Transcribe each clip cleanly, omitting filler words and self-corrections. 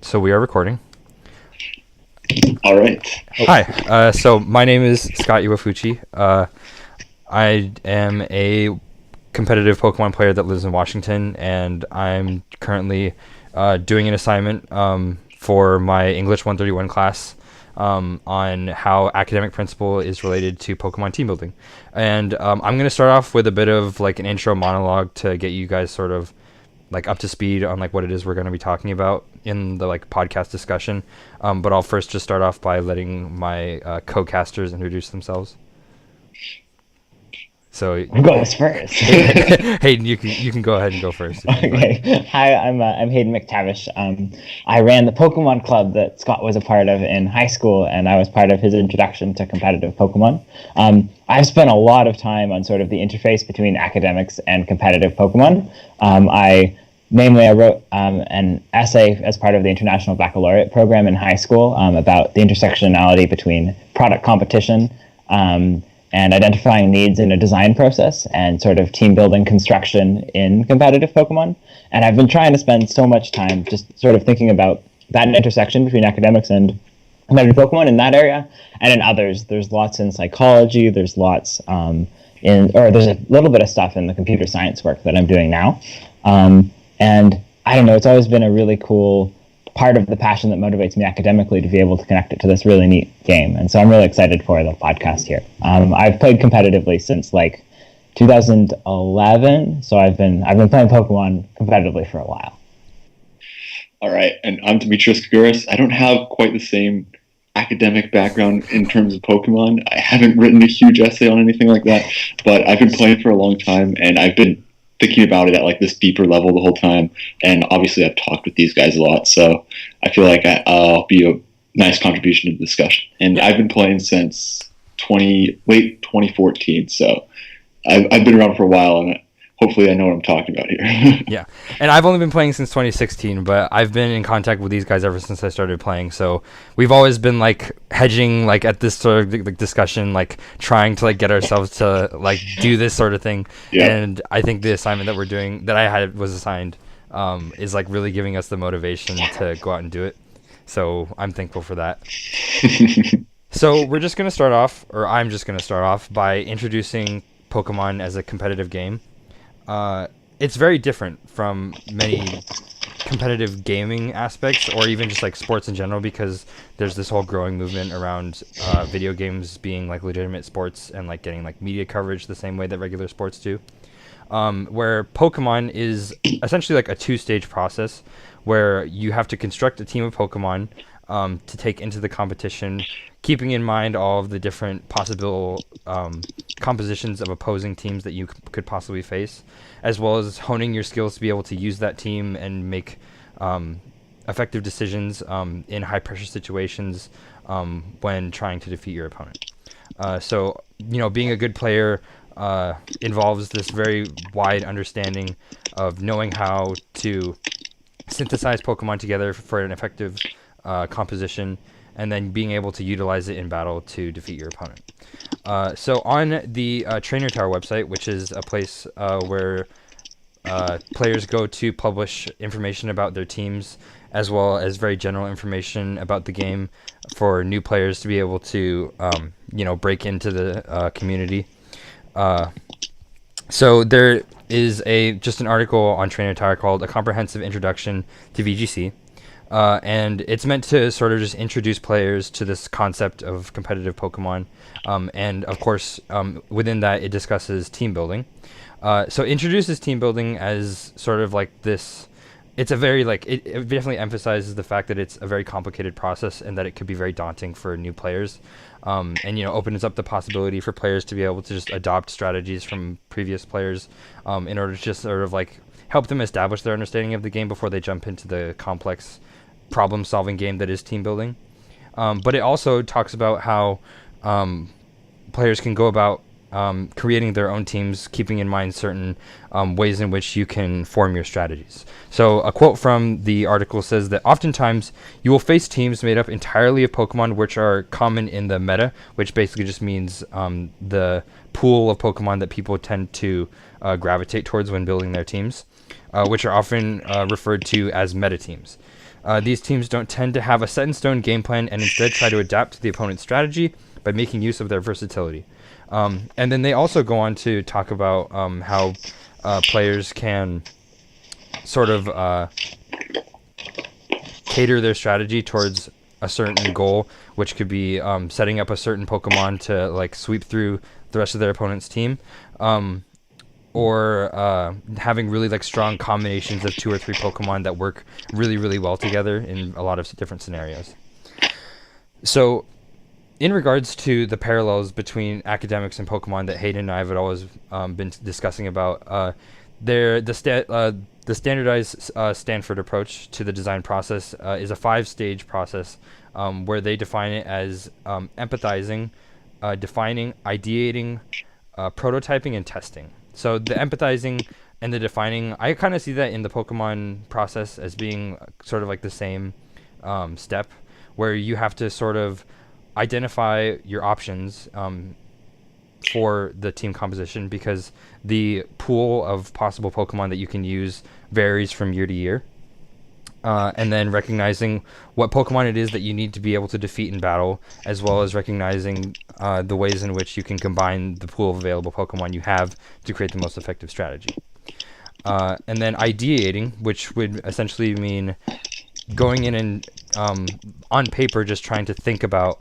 So we are recording. All right. Hi. So my name is Scott Iwafuchi. I am a competitive Pokemon player that lives in Washington, and I'm currently doing an assignment for my English 131 class on how academic principle is related to Pokemon team building. And I'm going to start off with a bit of like an intro monologue to get you guys sort of like up to speed on like what it is we're going to be talking about in the like podcast discussion. But I'll first just start off by letting my co-casters introduce themselves. So who goes first? Hayden, you can go ahead and go first. Okay. Hi, I'm Hayden McTavish. I ran the Pokemon club that Scott was a part of in high school, and I was part of his introduction to competitive Pokemon. I've spent a lot of time on sort of the interface between academics and competitive Pokemon. I wrote an essay as part of the International Baccalaureate program in high school about the intersectionality between product competition and identifying needs in a design process and sort of team building construction in competitive Pokemon. And I've been trying to spend so much time just sort of thinking about that intersection between academics and competitive Pokemon in that area. And in others, there's lots in psychology, there's lots there's a little bit of stuff in the computer science work that I'm doing now. And I don't know, it's always been a really cool part of the passion that motivates me academically to be able to connect it to this really neat game. And so I'm really excited for the podcast here. I've played competitively since like 2011, so I've been playing Pokemon competitively for a while. All right, and I'm Demitri. I don't have quite the same academic background in terms of Pokemon. I haven't written a huge essay on anything like that, but I've been playing for a long time, and I've been thinking about it at like this deeper level the whole time. And obviously I've talked with these guys a lot, so I feel like I'll be a nice contribution to the discussion. And I've been playing since late 2014, so I've been around for a while, and hopefully I know what I'm talking about here. Yeah, and I've only been playing since 2016, but I've been in contact with these guys ever since I started playing. So we've always been like hedging, like at this sort of like discussion, like trying to like get ourselves to like do this sort of thing. Yeah. And I think the assignment that we're doing, that I was assigned, is like really giving us the motivation to go out and do it. So I'm thankful for that. So we're just gonna start off, or I'm just gonna start off by introducing Pokemon as a competitive game. It's very different from many competitive gaming aspects, or even just like sports in general, because there's this whole growing movement around video games being like legitimate sports and like getting like media coverage the same way that regular sports do. Where Pokemon is essentially like a two-stage process where you have to construct a team of Pokemon to take into the competition, keeping in mind all of the different possible compositions of opposing teams that you could possibly face, as well as honing your skills to be able to use that team and make effective decisions in high-pressure situations when trying to defeat your opponent. So, being a good player involves this very wide understanding of knowing how to synthesize Pokemon together for an effective composition, and then being able to utilize it in battle to defeat your opponent. So on the Trainer Tower website, which is a place where players go to publish information about their teams, as well as very general information about the game for new players to be able to, break into the community. So there is just an article on Trainer Tower called "A Comprehensive Introduction to VGC." And it's meant to sort of just introduce players to this concept of competitive Pokemon. And of course, within that, it discusses team building. So it introduces team building as sort of like this. It's a very it definitely emphasizes the fact that it's a very complicated process and that it could be very daunting for new players. And opens up the possibility for players to be able to just adopt strategies from previous players in order to just sort of like help them establish their understanding of the game before they jump into the complex problem-solving game that is team building. But it also talks about how players can go about creating their own teams, keeping in mind certain ways in which you can form your strategies. So a quote from the article says that oftentimes you will face teams made up entirely of Pokemon which are common in the meta, which basically just means the pool of Pokemon that people tend to gravitate towards when building their teams, which are often referred to as meta teams. These teams don't tend to have a set-in-stone game plan and instead try to adapt to the opponent's strategy by making use of their versatility. And then they also go on to talk about how players can sort of cater their strategy towards a certain goal, which could be setting up a certain Pokemon to like sweep through the rest of their opponent's team, or having really like strong combinations of 2 or 3 Pokemon that work really, really well together in a lot of different scenarios. So, in regards to the parallels between academics and Pokemon that Hayden and I have always been discussing about, the standardized Stanford approach to the design process is a 5-stage process where they define it as empathizing, defining, ideating, prototyping, and testing. So the empathizing and the defining, I kind of see that in the Pokemon process as being sort of like the same step, where you have to sort of identify your options for the team composition, because the pool of possible Pokemon that you can use varies from year to year. And then recognizing what Pokemon it is that you need to be able to defeat in battle, as well as recognizing the ways in which you can combine the pool of available Pokemon you have to create the most effective strategy. And then ideating, which would essentially mean going in and on paper just trying to think about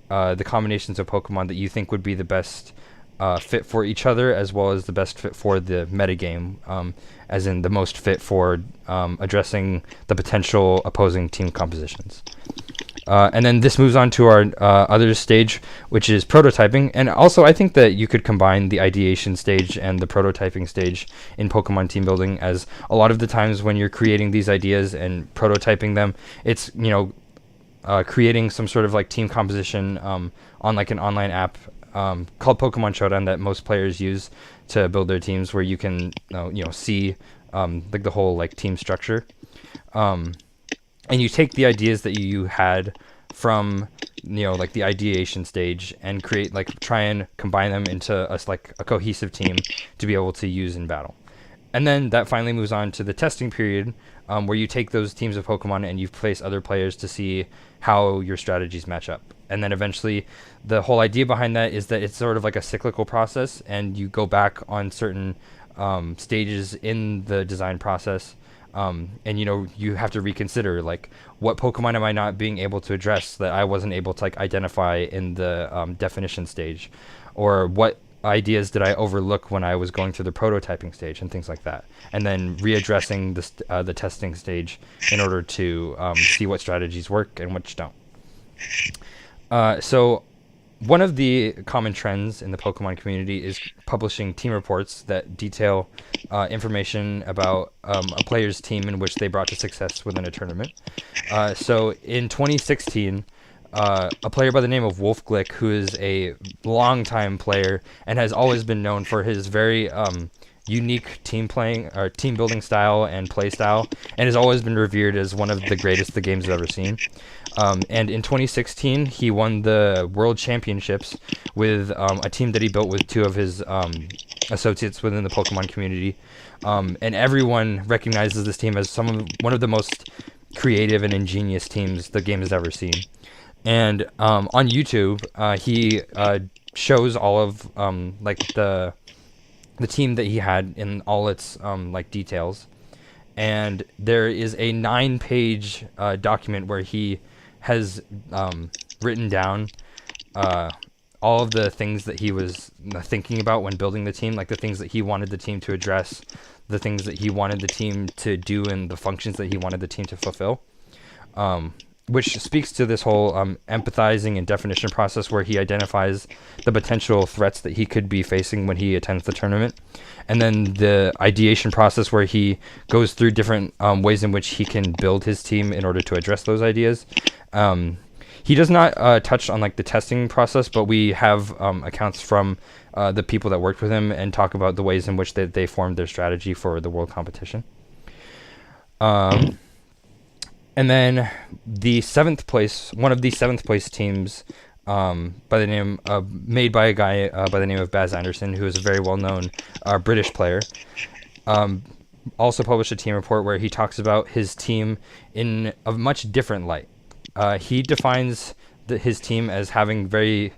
the combinations of Pokemon that you think would be the best fit for each other, as well as the best fit for the metagame, as in the most fit for addressing the potential opposing team compositions. And then this moves on to our other stage, which is prototyping. And also, I think that you could combine the ideation stage and the prototyping stage in Pokemon team building, as a lot of the times when you're creating these ideas and prototyping them, it's, creating some sort of like team composition on like an online app called Pokemon Showdown that most players use to build their teams, where you can see like the whole like team structure, and you take the ideas that you had from like the ideation stage and try and combine them into a cohesive team to be able to use in battle. And then that finally moves on to the testing period, where you take those teams of Pokemon and you place other players to see how your strategies match up. And then eventually, the whole idea behind that is that it's sort of like a cyclical process, and you go back on certain stages in the design process, and you have to reconsider like, what Pokemon am I not being able to address that I wasn't able to like identify in the definition stage, or what ideas did I overlook when I was going through the prototyping stage, and things like that, and then readdressing the testing stage in order to see what strategies work and which don't. So one of the common trends in the Pokemon community is publishing team reports that detail information about a player's team in which they brought to success within a tournament. So in 2016, a player by the name of Wolf Glick, who is a longtime player and has always been known for his very unique team building style and play style, and has always been revered as one of the greatest the game's ever seen. And in 2016, he won the World Championships with a team that he built with 2 of his associates within the Pokemon community. And everyone recognizes this team as one of the most creative and ingenious teams the game has ever seen. And on YouTube, he shows all of the team that he had in all its details. And there is a 9-page document where he has written down all of the things that he was thinking about when building the team, like the things that he wanted the team to address, the things that he wanted the team to do, and the functions that he wanted the team to fulfill, which speaks to this whole empathizing and definition process, where he identifies the potential threats that he could be facing when he attends the tournament. And then the ideation process, where he goes through different ways in which he can build his team in order to address those ideas. He does not touch on the testing process, but we have accounts from the people that worked with him and talk about the ways in which they formed their strategy for the world competition. And then the 7th place, one of the 7th place teams, by the name made by a guy by the name of Baz Anderson, who is a very well-known British player. also published a team report where he talks about his team in a much different light. He defines his team as having very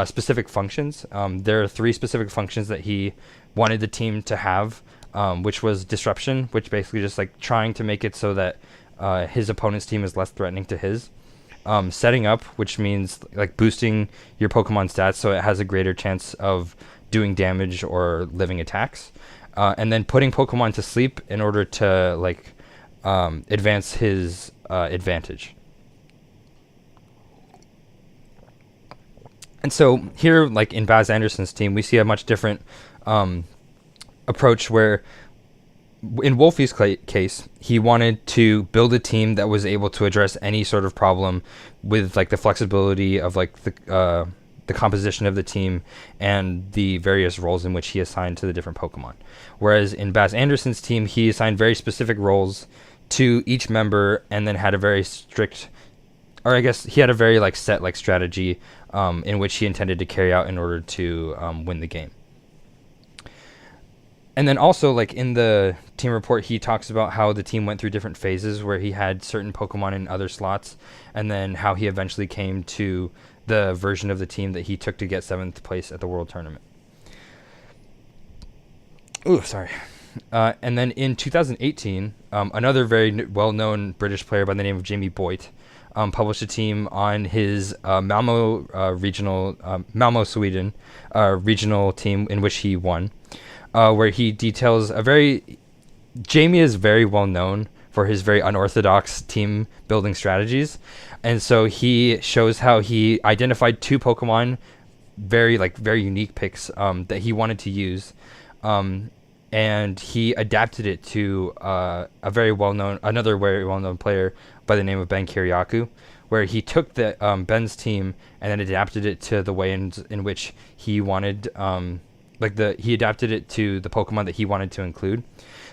specific functions. There are 3 specific functions that he wanted the team to have, which was disruption, which basically just like trying to make it so that his opponent's team is less threatening to his. Setting up, which means like boosting your Pokemon stats so it has a greater chance of doing damage or living attacks. And then putting Pokemon to sleep in order to like advance his advantage. And so here, like in Baz Anderson's team, we see a much different approach where in Wolfie's case, he wanted to build a team that was able to address any sort of problem with like the flexibility of like the composition of the team and the various roles in which he assigned to the different Pokemon. Whereas in Baz Anderson's team, he assigned very specific roles to each member and then had a very strict, or I guess he had a very like set like strategy in which he intended to carry out in order to win the game. And then also, like in the team report, he talks about how the team went through different phases where he had certain Pokemon in other slots, and then how he eventually came to the version of the team that he took to get 7th place at the World Tournament. Ooh, sorry. And then in 2018, another very well-known British player by the name of Jamie Boyd published a team on his Malmo regional, Malmo, Sweden regional team in which he won. Where he details Jamie is very well known for his very unorthodox team building strategies. And so he shows how he identified 2 Pokemon, very unique picks that he wanted to use. And he adapted it to another very well-known player by the name of Ben Kiriakou, where he took Ben's team and then adapted it to the way in which he wanted he adapted it to the Pokemon that he wanted to include.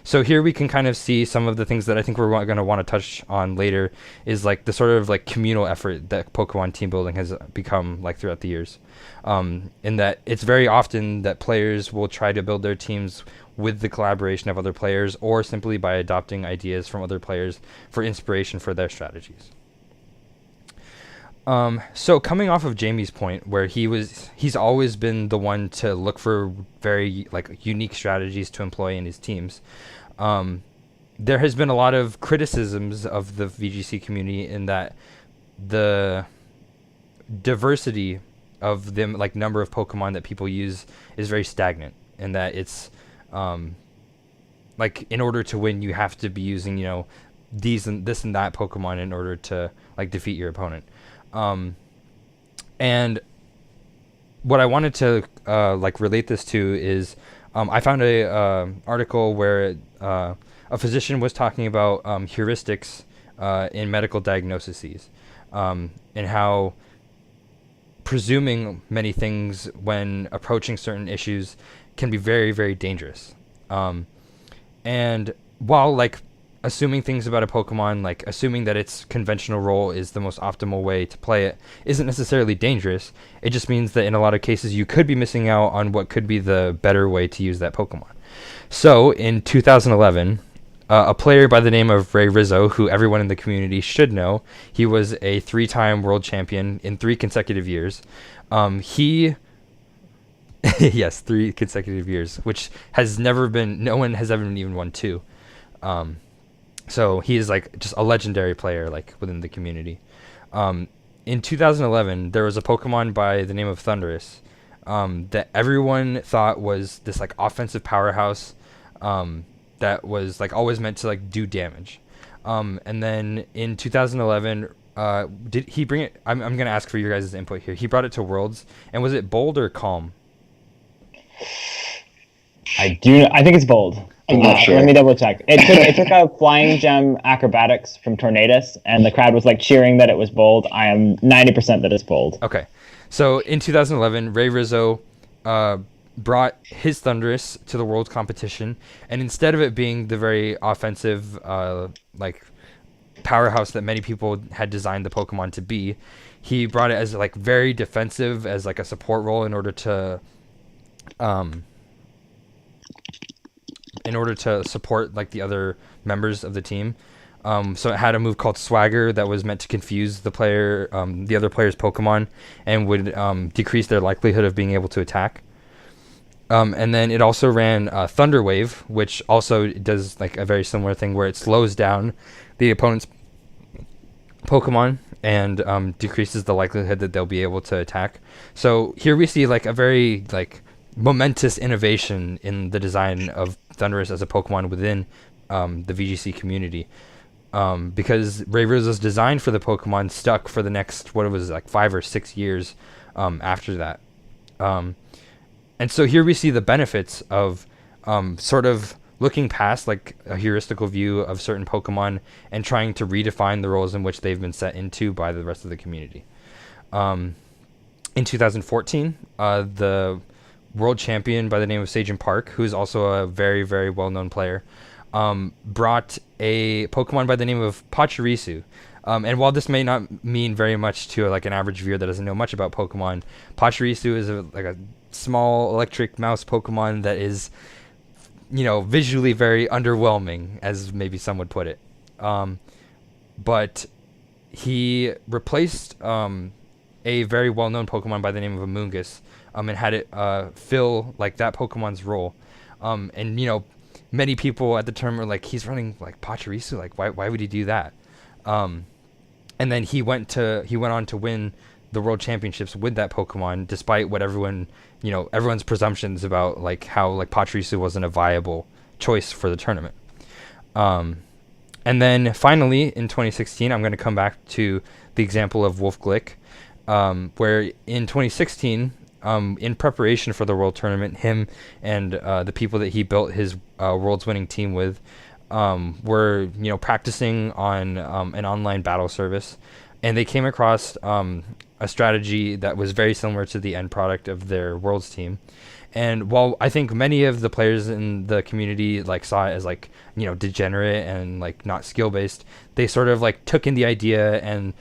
So here we can kind of see some of the things that I think we're going to want to touch on later is like the sort of like communal effort that Pokemon team building has become like throughout the years. In that it's very often that players will try to build their teams with the collaboration of other players or simply by adopting ideas from other players for inspiration for their strategies. So coming off of Jamie's point where he's always been the one to look for very like unique strategies to employ in his teams. There has been a lot of criticisms of the VGC community in that the diversity of the like number of Pokemon that people use is very stagnant, and that it's like in order to win you have to be using this and that Pokemon in order to like defeat your opponent. And what I wanted to relate this to is I found a article where a physician was talking about heuristics in medical diagnoses, and how presuming many things when approaching certain issues can be very, very dangerous. And while like assuming things about a Pokemon, like assuming that its conventional role is the most optimal way to play it, isn't necessarily dangerous. It just means that in a lot of cases you could be missing out on what could be the better way to use that Pokemon. So in 2011, a player by the name of Ray Rizzo, who everyone in the community should know, he was a 3-time world champion in 3 consecutive years. Yes, 3 consecutive years, which has never been, no one has ever even won 2. So he is like just a legendary player like within the community. In 2011, there was a Pokemon by the name of Thundurus that everyone thought was this like offensive powerhouse that was like always meant to like do damage. And then in 2011, did he bring it? I'm going to ask for your guys' input here. He brought it to Worlds, and was it Bold or Calm? I think it's Bold. I'm not sure. Let me double check. It took a Flying Gem Acrobatics from Tornadus, and the crowd was like cheering that it was Bold. I am 90% that it's Bold. Okay. So in 2011, Ray Rizzo brought his Thundurus to the World competition, and instead of it being the very offensive like powerhouse that many people had designed the Pokemon to be, he brought it as like very defensive, as like a support role in order to in order to support like the other members of the team. So it had a move called Swagger that was meant to confuse the other player's Pokemon, and would decrease their likelihood of being able to attack. And then it also ran Thunder Wave, which also does like a very similar thing where it slows down the opponent's Pokemon and decreases the likelihood that they'll be able to attack. So here we see like a very like momentous innovation in the design of Thundurus as a Pokemon within the VGC community. Because Ray Rizzo's design for the Pokemon stuck for the next, what it was, like 5 or 6 years after that. And so here we see the benefits of sort of looking past like a heuristical view of certain Pokemon and trying to redefine the roles in which they've been set into by the rest of the community. In 2014, the world champion by the name of Sajin Park, who's also a very, very well-known player, brought a Pokemon by the name of Pachirisu. And while this may not mean very much to like an average viewer that doesn't know much about Pokemon, Pachirisu is like a small electric mouse Pokemon that is, visually very underwhelming, as maybe some would put it. But he replaced a very well-known Pokemon by the name of Amoonguss, and had it fill like that Pokemon's role. And many people at the time were like, he's running like Pachirisu, like why would he do that? And then he went on to win the world championships with that Pokemon, despite what everyone's presumptions about like how like Pachirisu wasn't a viable choice for the tournament. And then finally in 2016, I'm going to come back to the example of Wolf Glick, where in 2016, in preparation for the world tournament, him and the people that he built his world's winning team with were practicing on an online battle service, and they came across a strategy that was very similar to the end product of their world's team. And while I think many of the players in the community like saw it as like degenerate and like not skill based, they sort of like took in the idea and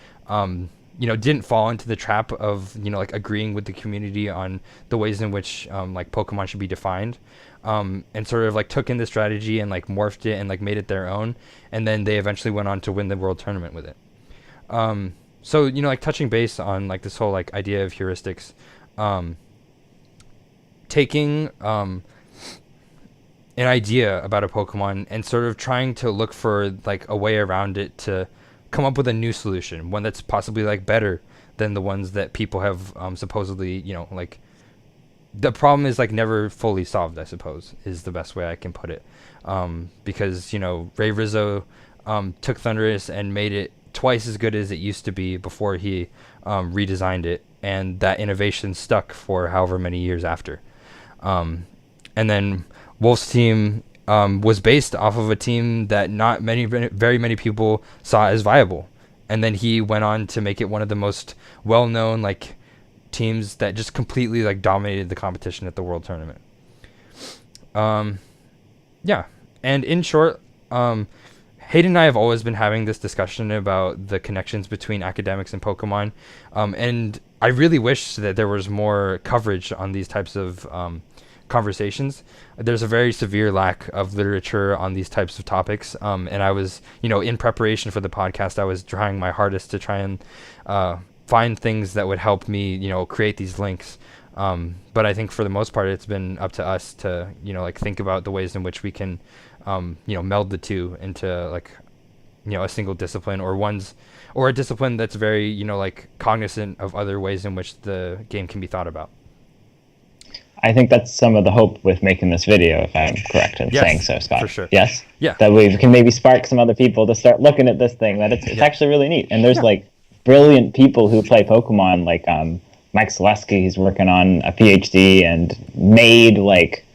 didn't fall into the trap of like agreeing with the community on the ways in which like Pokemon should be defined, and sort of like took in the strategy and like morphed it and like made it their own, and then they eventually went on to win the world tournament with it. So like touching base on like this whole like idea of heuristics, taking an idea about a Pokemon and sort of trying to look for like a way around it to come up with a new solution, one that's possibly like better than the ones that people have supposedly like the problem is like never fully solved, I suppose, is the best way I can put it, because Ray Rizzo took Thundurus and made it twice as good as it used to be before he redesigned it, and that innovation stuck for however many years after. And then Wolf's team was based off of a team that not very many people saw as viable, and then he went on to make it one of the most well-known like teams that just completely like dominated the competition at the world tournament. Yeah, and in short, Hayden and I have always been having this discussion about the connections between academics and Pokemon, and I really wish that there was more coverage on these types of conversations. There's a very severe lack of literature on these types of topics, and I was, in preparation for the podcast, I was trying my hardest to try and find things that would help me, create these links. But I think for the most part, it's been up to us to, like think about the ways in which we can meld the two into like a single discipline, or a discipline that's very like cognizant of other ways in which the game can be thought about. I think that's some of the hope with making this video, if I'm correct in saying so, Scott. For sure. Yes? Yeah. That we can maybe spark some other people to start looking at this thing, that it's actually really neat. And there's like brilliant people who play Pokemon, like Mike Selesky, he's working on a PhD and made like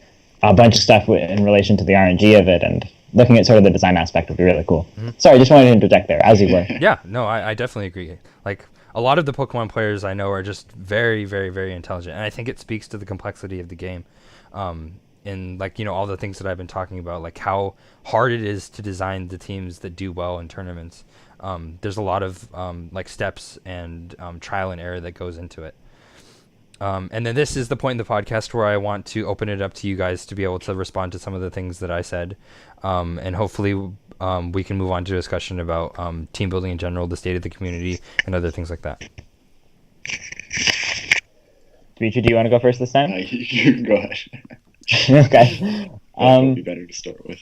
a bunch of stuff in relation to the RNG of it, and looking at sort of the design aspect would be really cool. Mm-hmm. Sorry, I just wanted to interject there, as you were. Yeah, no, I definitely agree. Like, a lot of the Pokemon players I know are just very, very, very intelligent, and I think it speaks to the complexity of the game. And like, all the things that I've been talking about, like how hard it is to design the teams that do well in tournaments. There's a lot of like steps and trial and error that goes into it. And then this is the point in the podcast where I want to open it up to you guys to be able to respond to some of the things that I said. And hopefully we can move on to a discussion about team building in general, the state of the community, and other things like that. Demitri, do you want to go first this time? You can go ahead. Okay. That would be better to start with.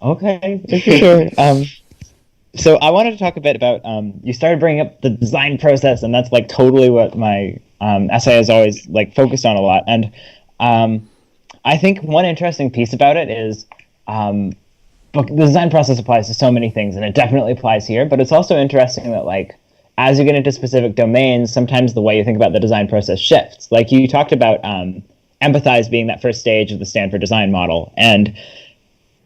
Okay, for sure. So I wanted to talk a bit about, you started bringing up the design process, and that's like totally what my essay has always like focused on a lot. And I think one interesting piece about it is the design process applies to so many things, and it definitely applies here, but it's also interesting that like as you get into specific domains, sometimes the way you think about the design process shifts. Like you talked about empathize being that first stage of the Stanford design model, and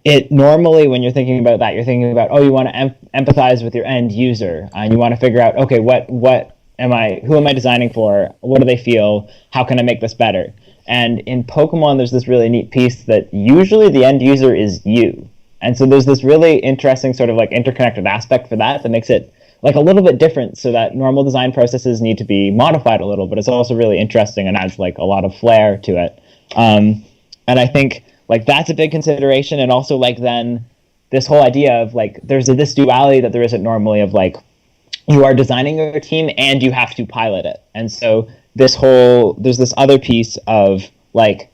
it normally, when you're thinking about that, you're thinking about, you want to empathize with your end user, and you want to figure out, okay, who am I designing for? What do they feel? How can I make this better? And in Pokemon, there's this really neat piece that usually the end user is you. And so there's this really interesting sort of like interconnected aspect for that makes it like a little bit different, so that normal design processes need to be modified a little, but it's also really interesting and adds like a lot of flair to it. And I think like that's a big consideration, and also like then this whole idea of like there's this duality that there isn't normally of like you are designing your team and you have to pilot it. And so there's this other piece of like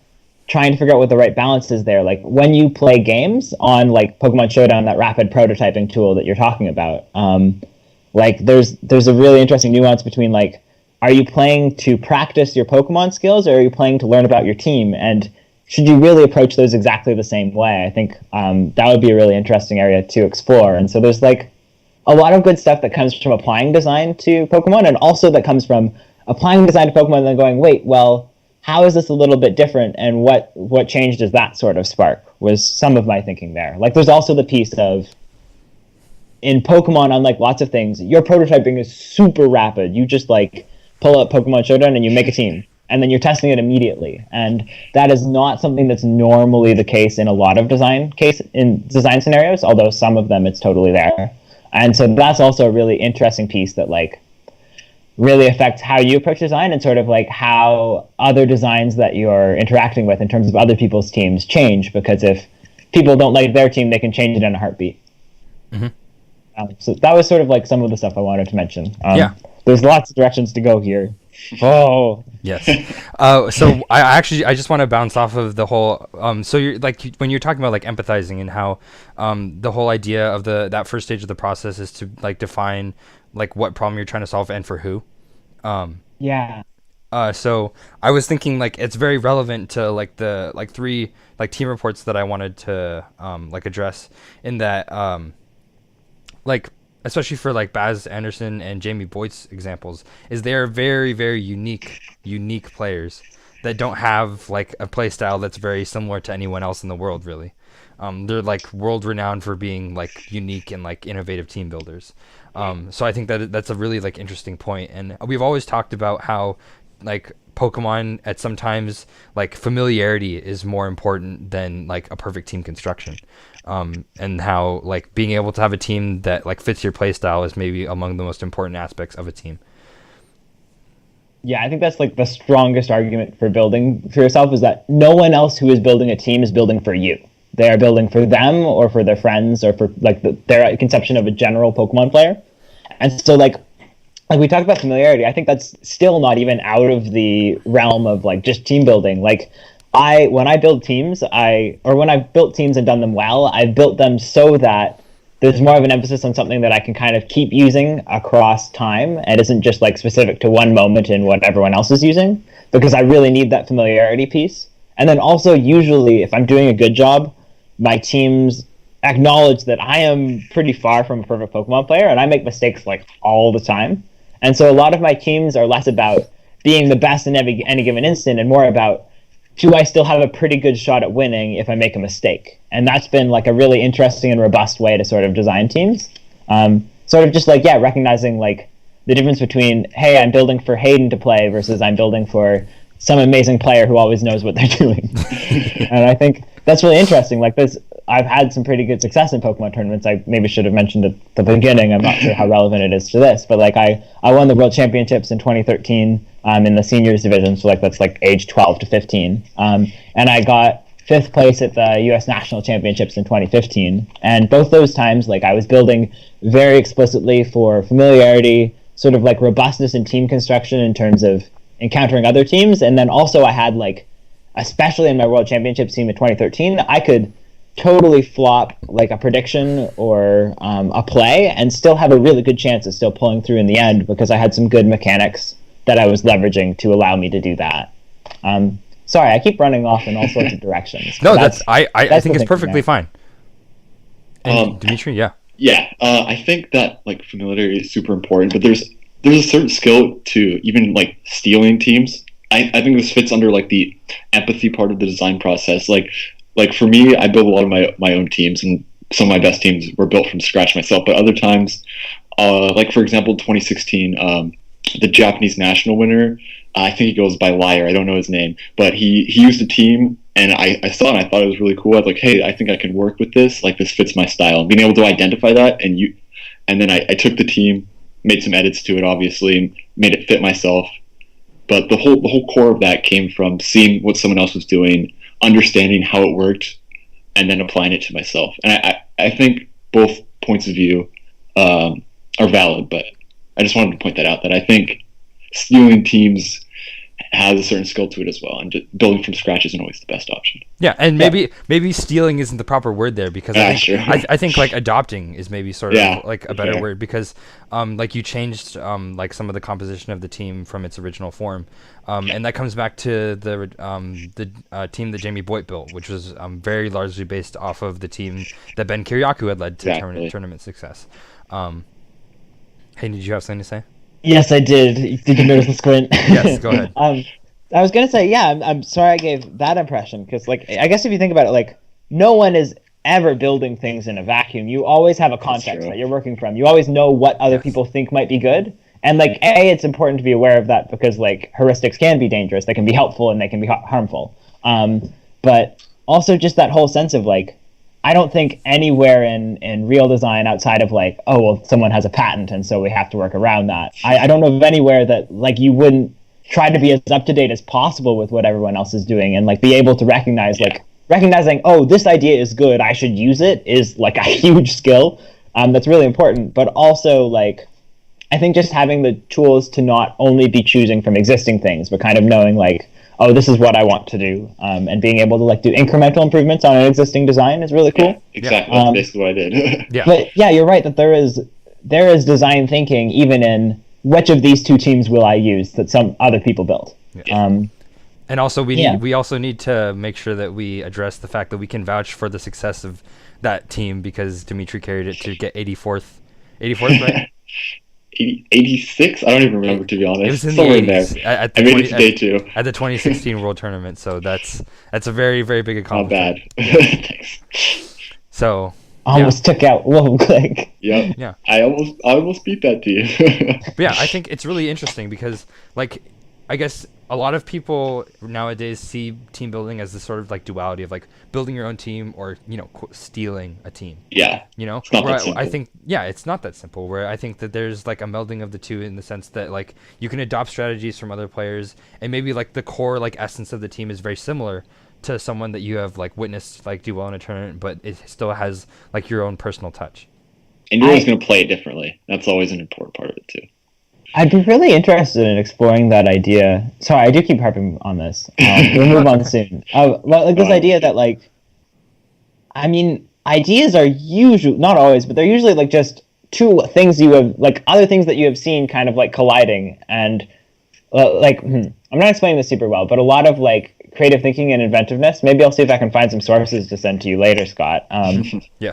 trying to figure out what the right balance is there. Like when you play games on like Pokemon Showdown, that rapid prototyping tool that you're talking about, like there's a really interesting nuance between like, are you playing to practice your Pokemon skills, or are you playing to learn about your team? And should you really approach those exactly the same way? I think that would be a really interesting area to explore. And so there's like a lot of good stuff that comes from applying design to Pokemon, and also that comes from applying design to Pokemon and then going, wait, well, how is this a little bit different, and what change does that sort of spark, was some of my thinking there. Like there's also the piece of, in Pokemon, unlike lots of things, your prototyping is super rapid. You just like pull up Pokemon Showdown and you make a team, and then you're testing it immediately. And that is not something that's normally the case in a lot of design scenarios, although some of them it's totally there. And so that's also a really interesting piece that like really affects how you approach design, and sort of like how other designs that you're interacting with in terms of other people's teams change, because if people don't like their team, they can change it in a heartbeat. Mm-hmm. So that was sort of like some of the stuff I wanted to mention. Yeah. There's lots of directions to go here. Oh. Yes. So I just want to bounce off of the whole. So you're like when you're talking about like empathizing, and how the whole idea of that first stage of the process is to like define like what problem you're trying to solve and for who. Yeah. So I was thinking like it's very relevant to like the like three like team reports that I wanted to like address, in that like especially for like Baz Anderson and Jamie Boyd's examples, is they're very, very unique players that don't have like a play style that's very similar to anyone else in the world, really. They're like world renowned for being like unique and like innovative team builders. So I think that's a really like interesting point. And we've always talked about how like Pokemon at sometimes like familiarity is more important than like a perfect team construction. And how like being able to have a team that like fits your play style is maybe among the most important aspects of a team. Yeah, I think that's like the strongest argument for building for yourself, is that no one else who is building a team is building for you. They are building for them or for their friends or for like their conception of a general Pokemon player. And so like we talked about familiarity, I think that's still not even out of the realm of like just team building. Like when I build teams, when I've built teams and done them well, I've built them so that there's more of an emphasis on something that I can kind of keep using across time, and isn't just like specific to one moment in what everyone else is using, because I really need that familiarity piece. And then also usually if I'm doing a good job, my teams acknowledge that I am pretty far from a perfect Pokemon player, and I make mistakes like all the time. And so a lot of my teams are less about being the best in any given instant, and more about, do I still have a pretty good shot at winning if I make a mistake? And that's been like a really interesting and robust way to sort of design teams. Sort of just like, yeah, recognizing like the difference between, hey, I'm building for Hayden to play versus I'm building for some amazing player who always knows what they're doing. And I think that's really interesting. Like this, I've had some pretty good success in Pokemon tournaments. I maybe should have mentioned at the beginning. I'm not sure how relevant it is to this, but like I won the World Championships in 2013 in the seniors division, so like that's like age 12 to 15. And I got 5th place at the U.S. National Championships in 2015. And both those times, like I was building very explicitly for familiarity, sort of like robustness in team construction in terms of encountering other teams. And then also I had like, especially in my World Championships team in 2013, I could totally flop like a prediction or a play and still have a really good chance of still pulling through in the end because I had some good mechanics that I was leveraging to allow me to do that. Sorry, I keep running off in all sorts of directions. No, I think it's perfectly fine. And Demitri, yeah. Yeah, I think that like familiarity is super important, but there's a certain skill to even like stealing teams. I think this fits under like the empathy part of the design process. Like for me, I build a lot of my own teams, and some of my best teams were built from scratch myself. But other times, like for example, 2016, the Japanese national winner, I think he goes by Liar. I don't know his name, but he used a team, and I saw it and I thought it was really cool. I was like, hey, I think I can work with this. Like this fits my style. And being able to identify that, and then I took the team, made some edits to it, obviously, and made it fit myself. But the whole core of that came from seeing what someone else was doing, understanding how it worked, and then applying it to myself. And I think both points of view are valid, but I just wanted to point that out, that I think stealing teams has a certain skill to it as well, and just building from scratch isn't always the best option. Yeah, and maybe stealing isn't the proper word there, because I think like adopting is maybe sort of like a better word, because like you changed like some of the composition of the team from its original form, and that comes back to the team that Jamie Boyd built, which was very largely based off of the team that Ben Kiriakou had led to tournament success. Hey, did you have something to say? Yes, I did. Did you notice the squint? Yes, go ahead. I was going to say, yeah, I'm sorry I gave that impression, because, like, I guess if you think about it, like, no one is ever building things in a vacuum. You always have a context that you're working from. You always know what other people think might be good. And, like, it's important to be aware of that, because, like, heuristics can be dangerous. They can be helpful and they can be harmful. But also just that whole sense of, like, I don't think anywhere in real design outside of like, oh, well, someone has a patent and so we have to work around that. I don't know of anywhere that like you wouldn't try to be as up to date as possible with what everyone else is doing, and like be able to recognize like recognizing, oh, this idea is good, I should use it, is like a huge skill. That's really important. But also like I think just having the tools to not only be choosing from existing things, but kind of knowing like, oh, this is what I want to do, and being able to like do incremental improvements on an existing design is really cool. Yeah, exactly. That's basically what I did. But yeah, you're right that there is design thinking even in which of these two teams will I use that some other people built. And also we also need to make sure that we address the fact that we can vouch for the success of that team, because Demitri carried it to get 84th, right? 86? I don't even remember, to be honest. It was in somewhere the 80s. There. I made it today too. At the 2016 World Tournament, so that's a very, very big accomplishment. Not bad. Thanks. So almost took out Wolf Click. Yep. Yeah. I almost beat that team. But yeah, I think it's really interesting because, like, I guess a lot of people nowadays see team building as this sort of like duality of like building your own team or, you know, stealing a team. Yeah. You know, it's not that simple. I think, it's not that simple, where I think that there's like a melding of the two, in the sense that like you can adopt strategies from other players, and maybe like the core like essence of the team is very similar to someone that you have like witnessed like do well in a tournament, but it still has like your own personal touch. And you're always going to play it differently. That's always an important part of it too. I'd be really interested in exploring that idea. Sorry, I do keep harping on this. We'll move on soon. Well, like this idea that, like, I mean, ideas are usually, not always, but they're usually like just two things you have, like other things that you have seen kind of like colliding. And I'm not explaining this super well, but a lot of like creative thinking and inventiveness, maybe I'll see if I can find some sources to send to you later, Scott,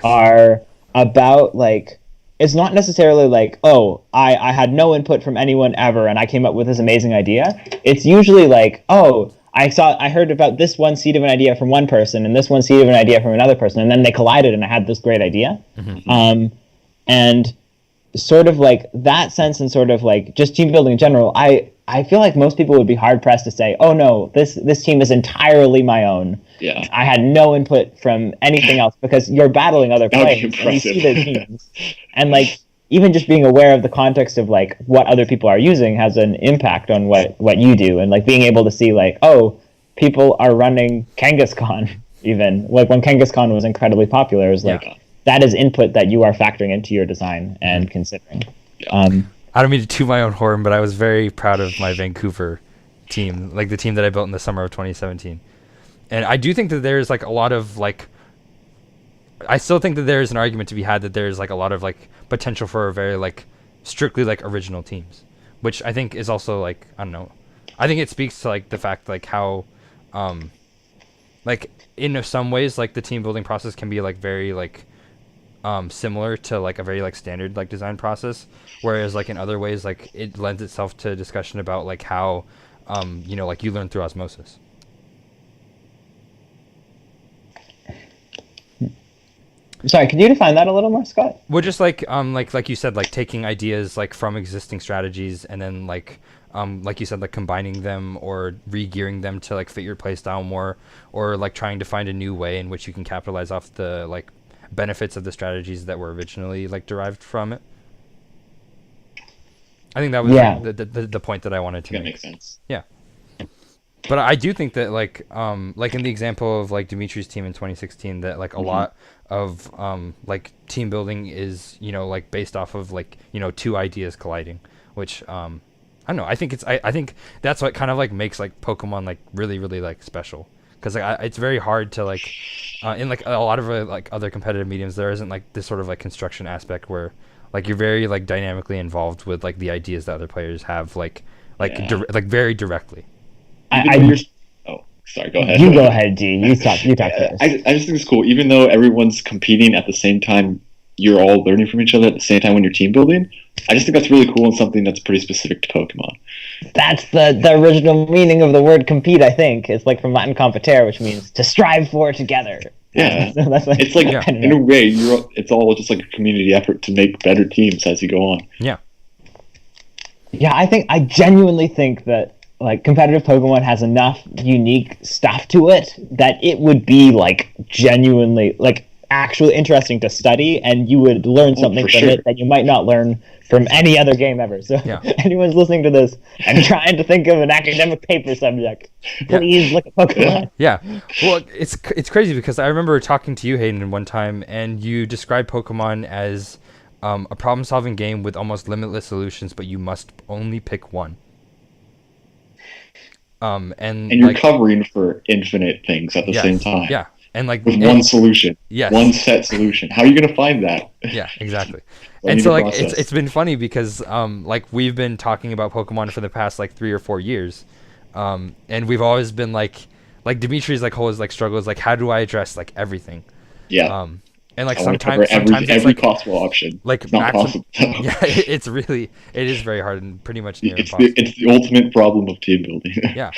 are about like, it's not necessarily like, oh, I had no input from anyone ever and I came up with this amazing idea. It's usually like, oh, I heard about this one seed of an idea from one person and this one seed of an idea from another person, and then they collided and I had this great idea. Mm-hmm. And sort of like that sense, and sort of like just team building in general, I feel like most people would be hard pressed to say, oh no, this team is entirely my own. Yeah. I had no input from anything else, because you're battling other players and you see their teams. And like, even just being aware of the context of like what other people are using has an impact on what you do, and like being able to see like, oh, people are running Kangaskhan, even like when Kangaskhan was incredibly popular, it was like that is input that you are factoring into your design and considering. I don't mean to toot my own horn, but I was very proud of my Vancouver team, like the team that I built in the summer of 2017. And I do think that there's like a lot of like, I still think that there's an argument to be had that there's like a lot of like potential for a very like strictly like original teams, which I think is also like, I don't know, I think it speaks to like the fact like how like in some ways like the team building process can be like very like similar to like a very like standard like design process, whereas like in other ways like it lends itself to discussion about like how you know, like you learn through osmosis. Sorry, could you define that a little more, Scott? Well, just like you said, like taking ideas like from existing strategies and then like you said, like combining them or re-gearing them to like fit your playstyle more, or like trying to find a new way in which you can capitalize off the like benefits of the strategies that were originally like derived from it. I think that was like, the point that I wanted to make. That makes sense. Yeah. But I do think that like in the example of like Dimitri's team in 2016, that like a lot of like team building is, you know, like based off of like, you know, two ideas colliding, which I don't know. I think I think that's what kind of like makes like Pokemon like really like special, because like it's very hard to like in like a lot of like other competitive mediums there isn't like this sort of like construction aspect where like you're very like dynamically involved with like the ideas that other players have like like very directly. Sorry, go ahead. You go ahead, D. You talk first. I just think it's cool. Even though everyone's competing at the same time, you're all learning from each other at the same time when you're team building. I just think that's really cool and something that's pretty specific to Pokemon. That's the original meaning of the word compete, I think. It's like from Latin competere, which means to strive for together. Yeah. So that's like, it's like, in a way, it's all just like a community effort to make better teams as you go on. Yeah. Yeah, I genuinely think that like competitive Pokemon has enough unique stuff to it that it would be like genuinely like actually interesting to study, and you would learn something from it that you might not learn from any other game ever. So anyone's listening to this and trying to think of an academic paper subject, please look at Pokemon. Yeah. Well, it's crazy because I remember talking to you, Hayden, one time, and you described Pokemon as a problem-solving game with almost limitless solutions, but you must only pick one. And you're like, covering for infinite things at the same time. Yeah. And like with one solution. Yes. One set solution. How are you gonna find that? Yeah, exactly. And so like it's been funny because like we've been talking about Pokemon for the past like 3 or 4 years. And we've always been like Dimitri's like whole like struggle is like, how do I address like everything? Yeah. And like sometimes every it's like possible option. Like it's not possible. Yeah, it is very hard and pretty much near impossible. It's the ultimate problem of team building. Yeah,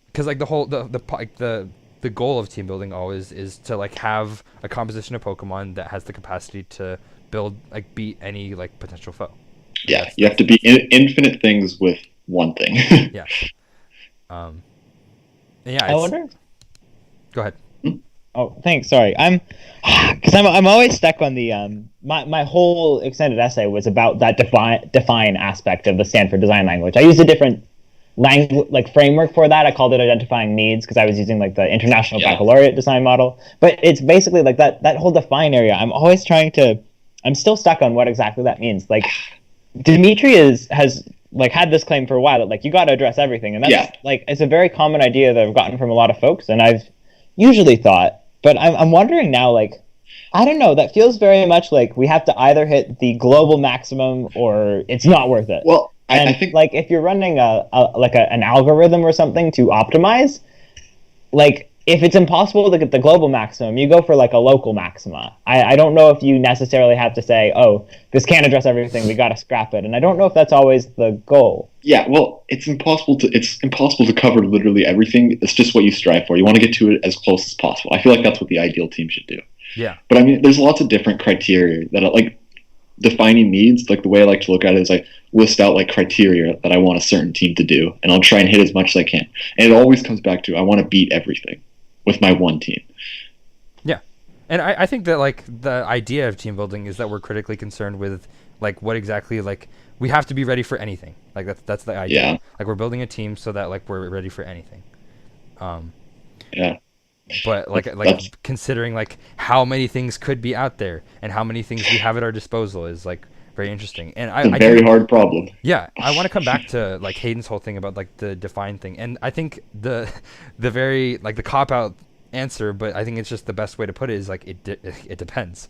because like the whole the goal of team building always is to like have a composition of Pokemon that has the capacity to beat any like potential foe. Yeah, you have to be infinite things with one thing. Yeah. I wonder. Go ahead. Oh, thanks. Sorry, I'm always stuck on the my whole extended essay was about that define aspect of the Stanford design language. I used a different language framework for that. I called it identifying needs because I was using like the International Baccalaureate design model. But it's basically like that whole define area. I'm still stuck on what exactly that means. Like Demitri has like had this claim for a while that like you got to address everything, and that's like it's a very common idea that I've gotten from a lot of folks, and I've usually thought. But I'm wondering now, like, I don't know, that feels very much like we have to either hit the global maximum or it's not worth it. Well, I think like if you're running an algorithm or something to optimize, like if it's impossible to get the global maximum, you go for like a local maxima. I don't know if you necessarily have to say, oh, this can't address everything, we got to scrap it. And I don't know if that's always the goal. Yeah, well, it's impossible to cover literally everything. It's just what you strive for. You want to get to it as close as possible. I feel like that's what the ideal team should do. Yeah. But I mean, there's lots of different criteria that like defining needs. Like the way I like to look at it is like list out like criteria that I want a certain team to do, and I'll try and hit as much as I can. And it always comes back to I want to beat everything with my one team. Yeah. And I think that like the idea of team building is that we're critically concerned with like what exactly like we have to be ready for anything. Like that's the idea. Yeah. Like we're building a team so that like we're ready for anything. Yeah. But like considering like how many things could be out there and how many things we have at our disposal is like very interesting. And it's a very hard problem. Yeah, I want to come back to like Hayden's whole thing about like the define thing, and I think the very like the cop out answer, but I think it's just the best way to put it is like it depends.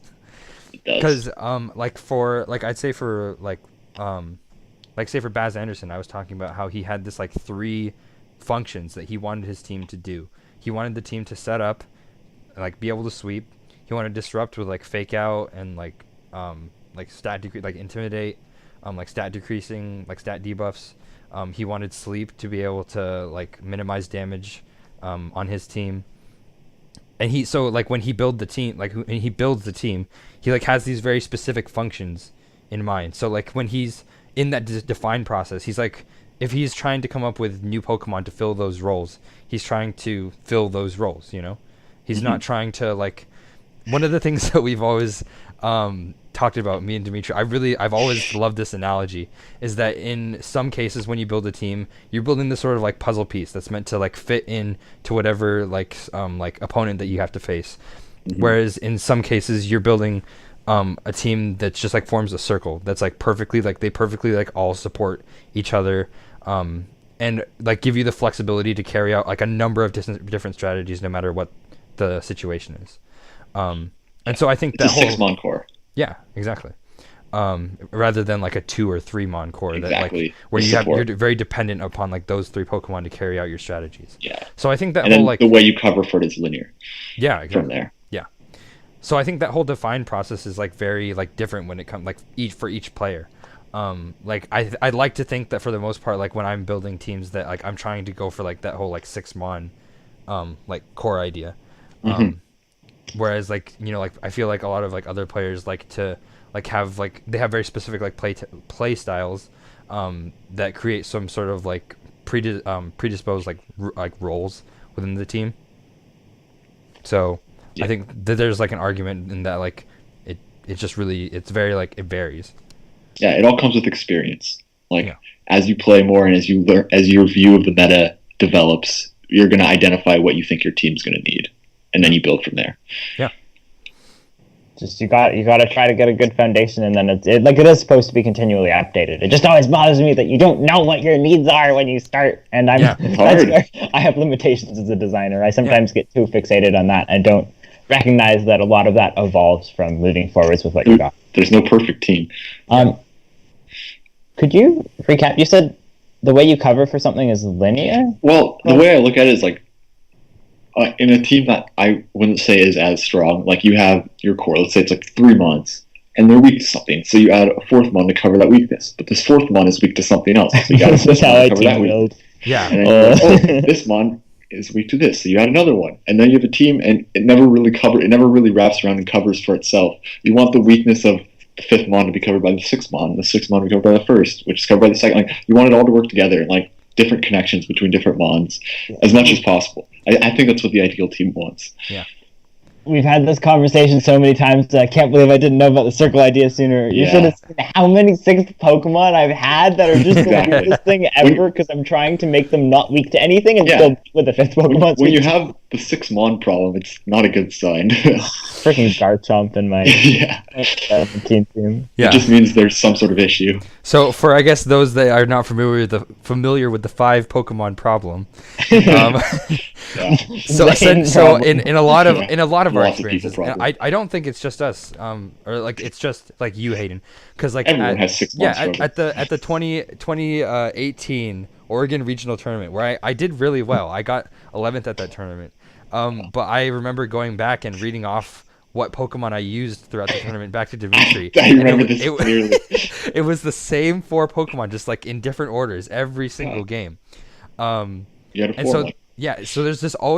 Because like for like I'd say for like say for Baz Anderson, I was talking about how he had this like 3 functions that he wanted his team to do. He wanted the team to set up, like be able to sweep. He wanted to disrupt with like fake out and like stat like intimidate, like stat decreasing, like stat debuffs. He wanted sleep to be able to like minimize damage on his team. And he so like when he builds the team, he like has these very specific functions in mind. So like when he's in that define process, he's like if he's trying to come up with new Pokemon to fill those roles, he's trying to fill those roles, you know? He's not trying to like one of the things that we've always talked about, me and Demitri, I've always loved this analogy, is that in some cases when you build a team, you're building this sort of like puzzle piece that's meant to like fit in to whatever like opponent that you have to face. Whereas in some cases you're building a team that's just like forms a circle that's like perfectly like all support each other and like give you the flexibility to carry out like a number of different strategies no matter what the situation is. And so I think it's that a whole 6-mon core. Yeah, exactly. Rather than like a 2 or 3 mon core that like where you're very dependent upon like those 3 Pokemon to carry out your strategies. Yeah. So I think that and whole then like the way you cover for it is linear. Yeah, exactly. From there. Yeah. So I think that whole define process is like very like different when it comes like each player. Like I'd like to think that for the most part, like when I'm building teams that like I'm trying to go for like that whole like 6-mon like core idea. Whereas like you know like I feel like a lot of like other players like to like have like they have very specific like play styles that create some sort of like predisposed like roles within the team. So I think that there's like an argument in that like it just really it's very like it varies. Yeah, it all comes with experience. Like as you play more and as you learn, as your view of the meta develops, you're going to identify what you think your team's going to need, and then you build from there. Yeah. Just you got to try to get a good foundation, and then it is supposed to be continually updated. It just always bothers me that you don't know what your needs are when you start, and that's where I have limitations as a designer. I sometimes get too fixated on that and don't recognize that a lot of that evolves from moving forwards with what you got. There's no perfect team. Could you recap? You said the way you cover for something is linear? Well, the way I look at it is like in a team that I wouldn't say is as strong, like you have your core, let's say it's like 3 mons, and they're weak to something, so you add a 4th mon to cover that weakness. But this 4th mon is weak to something else, so you got That's how I team build. Yeah. And then this mon is weak to this, so you add another one, and then you have a team, and it never really wraps around and covers for itself. You want the weakness of the 5th mon to be covered by the 6th mon, the 6th mon to be covered by the 1st, which is covered by the 2nd. Like you want it all to work together, and like different connections between different mons as much as possible. I think that's what the ideal team wants. Yeah. We've had this conversation so many times that I can't believe I didn't know about the circle idea sooner. You should have seen how many 6th Pokemon I've had that are just the weirdest thing ever because I'm trying to make them not weak to anything and still with the 5th Pokemon. When you have the 6-mon problem, it's not a good sign. Freaking Garchomp in my 17 team. Yeah. It just means there's some sort of issue. So for I guess those that are not familiar with the 5 Pokemon problem. So in a lot of our experiences, I don't think it's just us, or like it's just like you, Hayden, because like everyone has 6 months. At the 2018 Oregon Regional Tournament where I did really well. I got 11th at that tournament, but I remember going back and reading off what Pokemon I used throughout the tournament back to Demitri. I remember this clearly. It was the same 4 Pokemon, just like in different orders every single game. You had a 4 and so so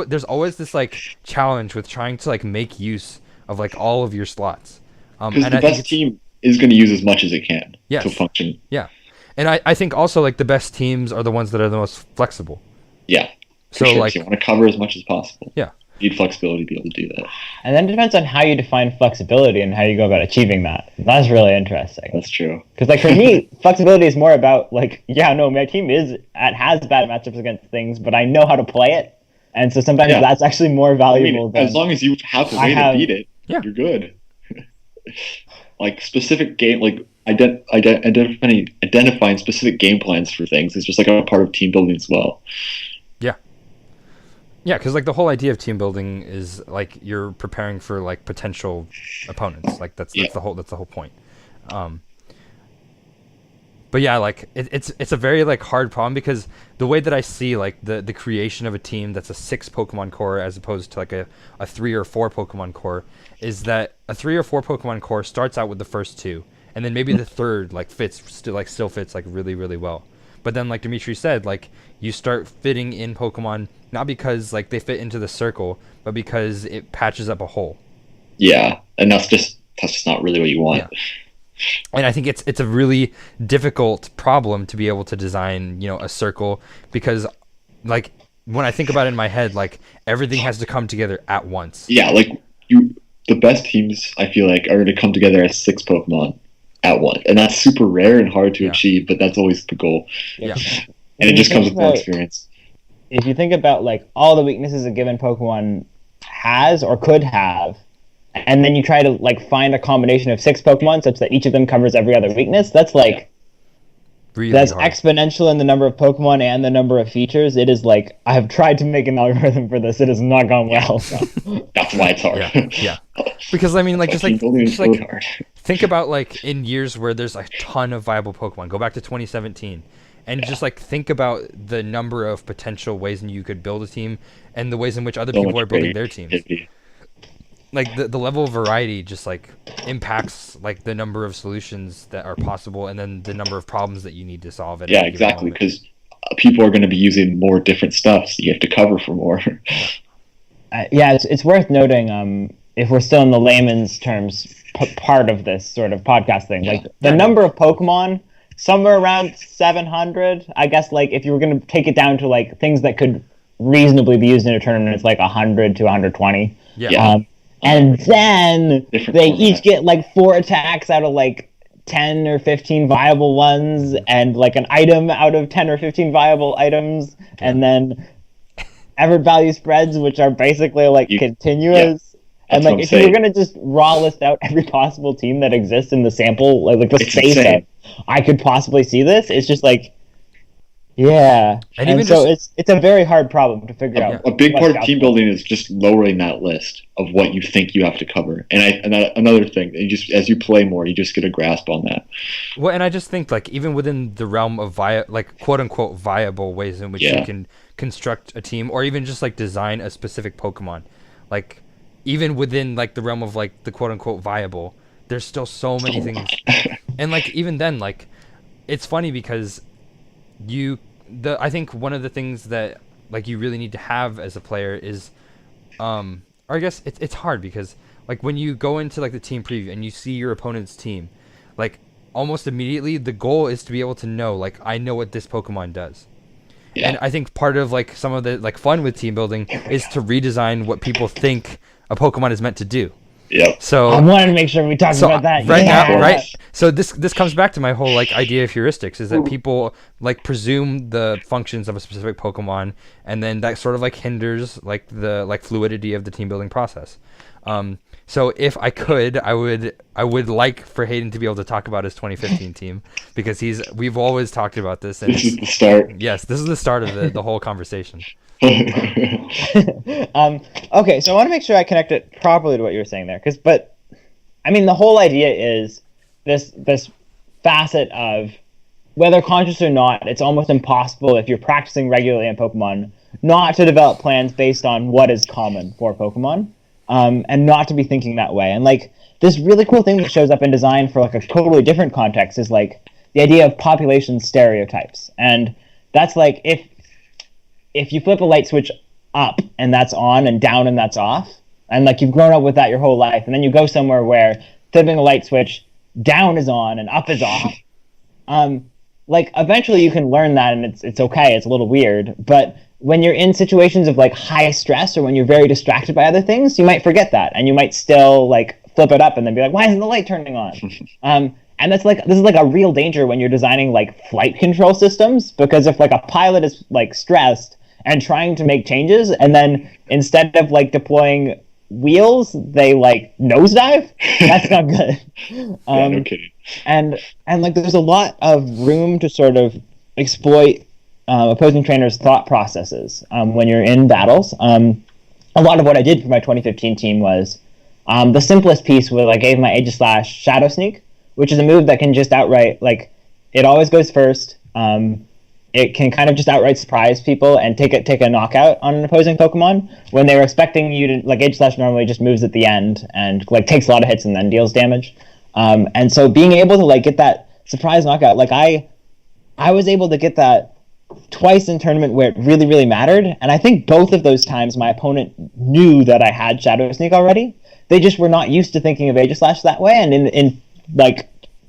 there's always this like challenge with trying to like make use of like all of your slots. Because the best team is going to use as much as it can to function. Yeah, and I think also like the best teams are the ones that are the most flexible. Yeah. So sure. like you want to cover as much as possible. Yeah. You need flexibility to be able to do that. And then it depends on how you define flexibility and how you go about achieving that. That's really interesting. That's true. Because like for me, flexibility is more about like, yeah, no, my team has bad matchups against things, but I know how to play it, and so sometimes that's actually more valuable. As long as you have a way to beat it, you're good. Like specific game, like identifying specific game plans for things is just like a part of team building as well. Yeah, because like the whole idea of team building is like you're preparing for like potential opponents. Like that's the whole point. But yeah, like it's a very like hard problem, because the way that I see like the creation of a team that's a 6 Pokemon core as opposed to like a 3 or 4 Pokemon core is that a 3 or 4 Pokemon core starts out with the first 2, and then maybe the third like still fits like really, really well. But then, like Demitri said, like you start fitting in Pokemon not because like they fit into the circle, but because it patches up a hole. Yeah, and that's just not really what you want. Yeah. And I think it's a really difficult problem to be able to design, a circle, because like when I think about it in my head, like everything has to come together at once. Yeah, like the best teams I feel like are going to come together as 6 Pokemon at once, and that's super rare and hard to achieve, but that's always the goal. Yeah. And it just comes with more experience. If you think about like all the weaknesses a given Pokemon has or could have, and then you try to like find a combination of 6 Pokemon such that each of them covers every other weakness, that's like really that's hard. Exponential in the number of Pokemon and the number of features. It is like, I have tried to make an algorithm for this. It has not gone well. So. That's why it's hard. Yeah. Because I mean, like just like hard. Think about like in years where there's a ton of viable Pokemon. Go back to 2017. And just like think about the number of potential ways in you could build a team and the ways in which other people are building their teams. Like the level of variety just like impacts like the number of solutions that are possible, and then the number of problems that you need to solve. Yeah, exactly, because people are going to be using more different stuff, so you have to cover for more. It's worth noting, if we're still in the layman's terms part of this sort of podcast thing, like the number of Pokemon, somewhere around 700, I guess. Like if you were going to take it down to like things that could reasonably be used in a tournament, it's like 100 to 120. And then they each get like 4 attacks out of like 10 or 15 viable ones, and like an item out of 10 or 15 viable items, and then effort value spreads, which are basically like continuous. And like if you were gonna just raw list out every possible team that exists in the sample, like the space that I could possibly see this, it's just like, and so it's a very hard problem to figure out. A big part of team building is just lowering that list of what you think you have to cover. And another thing, as you play more, you just get a grasp on that. Well, and I just think like even within the realm of like quote unquote viable ways in which you can construct a team, or even just like design a specific Pokemon, like even within like the realm of like the quote unquote viable, there's still so many things. And like even then, like it's funny because I think one of the things that like you really need to have as a player is or I guess it's hard because like when you go into like the team preview and you see your opponent's team, like almost immediately the goal is to be able to know, like, I know what this Pokemon does. And I think part of like some of the like fun with team building is to redesign what people think a Pokemon is meant to do. So I wanted to make sure we talked about that right. So this comes back to my whole like idea of heuristics, is that people like presume the functions of a specific Pokemon, and then that sort of like hinders like the like fluidity of the team building process. So if I could, I would like for Hayden to be able to talk about his 2015 team, because we've always talked about this. And this is the start. Yes, this is the start of the whole conversation. Okay, so I want to make sure I connect it properly to what you were saying there, but I mean the whole idea is this facet of, whether conscious or not, it's almost impossible if you're practicing regularly in Pokemon not to develop plans based on what is common for Pokemon, and not to be thinking that way. And like this really cool thing that shows up in design for like a totally different context is like the idea of population stereotypes, and that's like if you flip a light switch up and that's on, and down and that's off, and like you've grown up with that your whole life, and then you go somewhere where flipping a light switch down is on and up is off, like eventually you can learn that, and it's okay, it's a little weird, but when you're in situations of like high stress or when you're very distracted by other things, you might forget that, and you might still like flip it up and then be like, why isn't the light turning on? And this is like a real danger when you're designing like flight control systems, because if like a pilot is like stressed and trying to make changes, and then instead of like deploying wheels, they like nosedive, that's not good. No kidding. And like there's a lot of room to sort of exploit opposing trainers' thought processes when you're in battles. A lot of what I did for my 2015 team was the simplest piece was I gave my Aegis Slash Shadow Sneak, which is a move that can just outright, like, it always goes first. It can kind of just outright surprise people and take a knockout on an opposing Pokemon when they were expecting you to, like, Aegis Slash normally just moves at the end and like takes a lot of hits and then deals damage. And so being able to like get that surprise knockout, like I was able to get that twice in tournament where it really, really mattered. And I think both of those times my opponent knew that I had Shadow Sneak already. They just were not used to thinking of Aegis Slash that way. And in like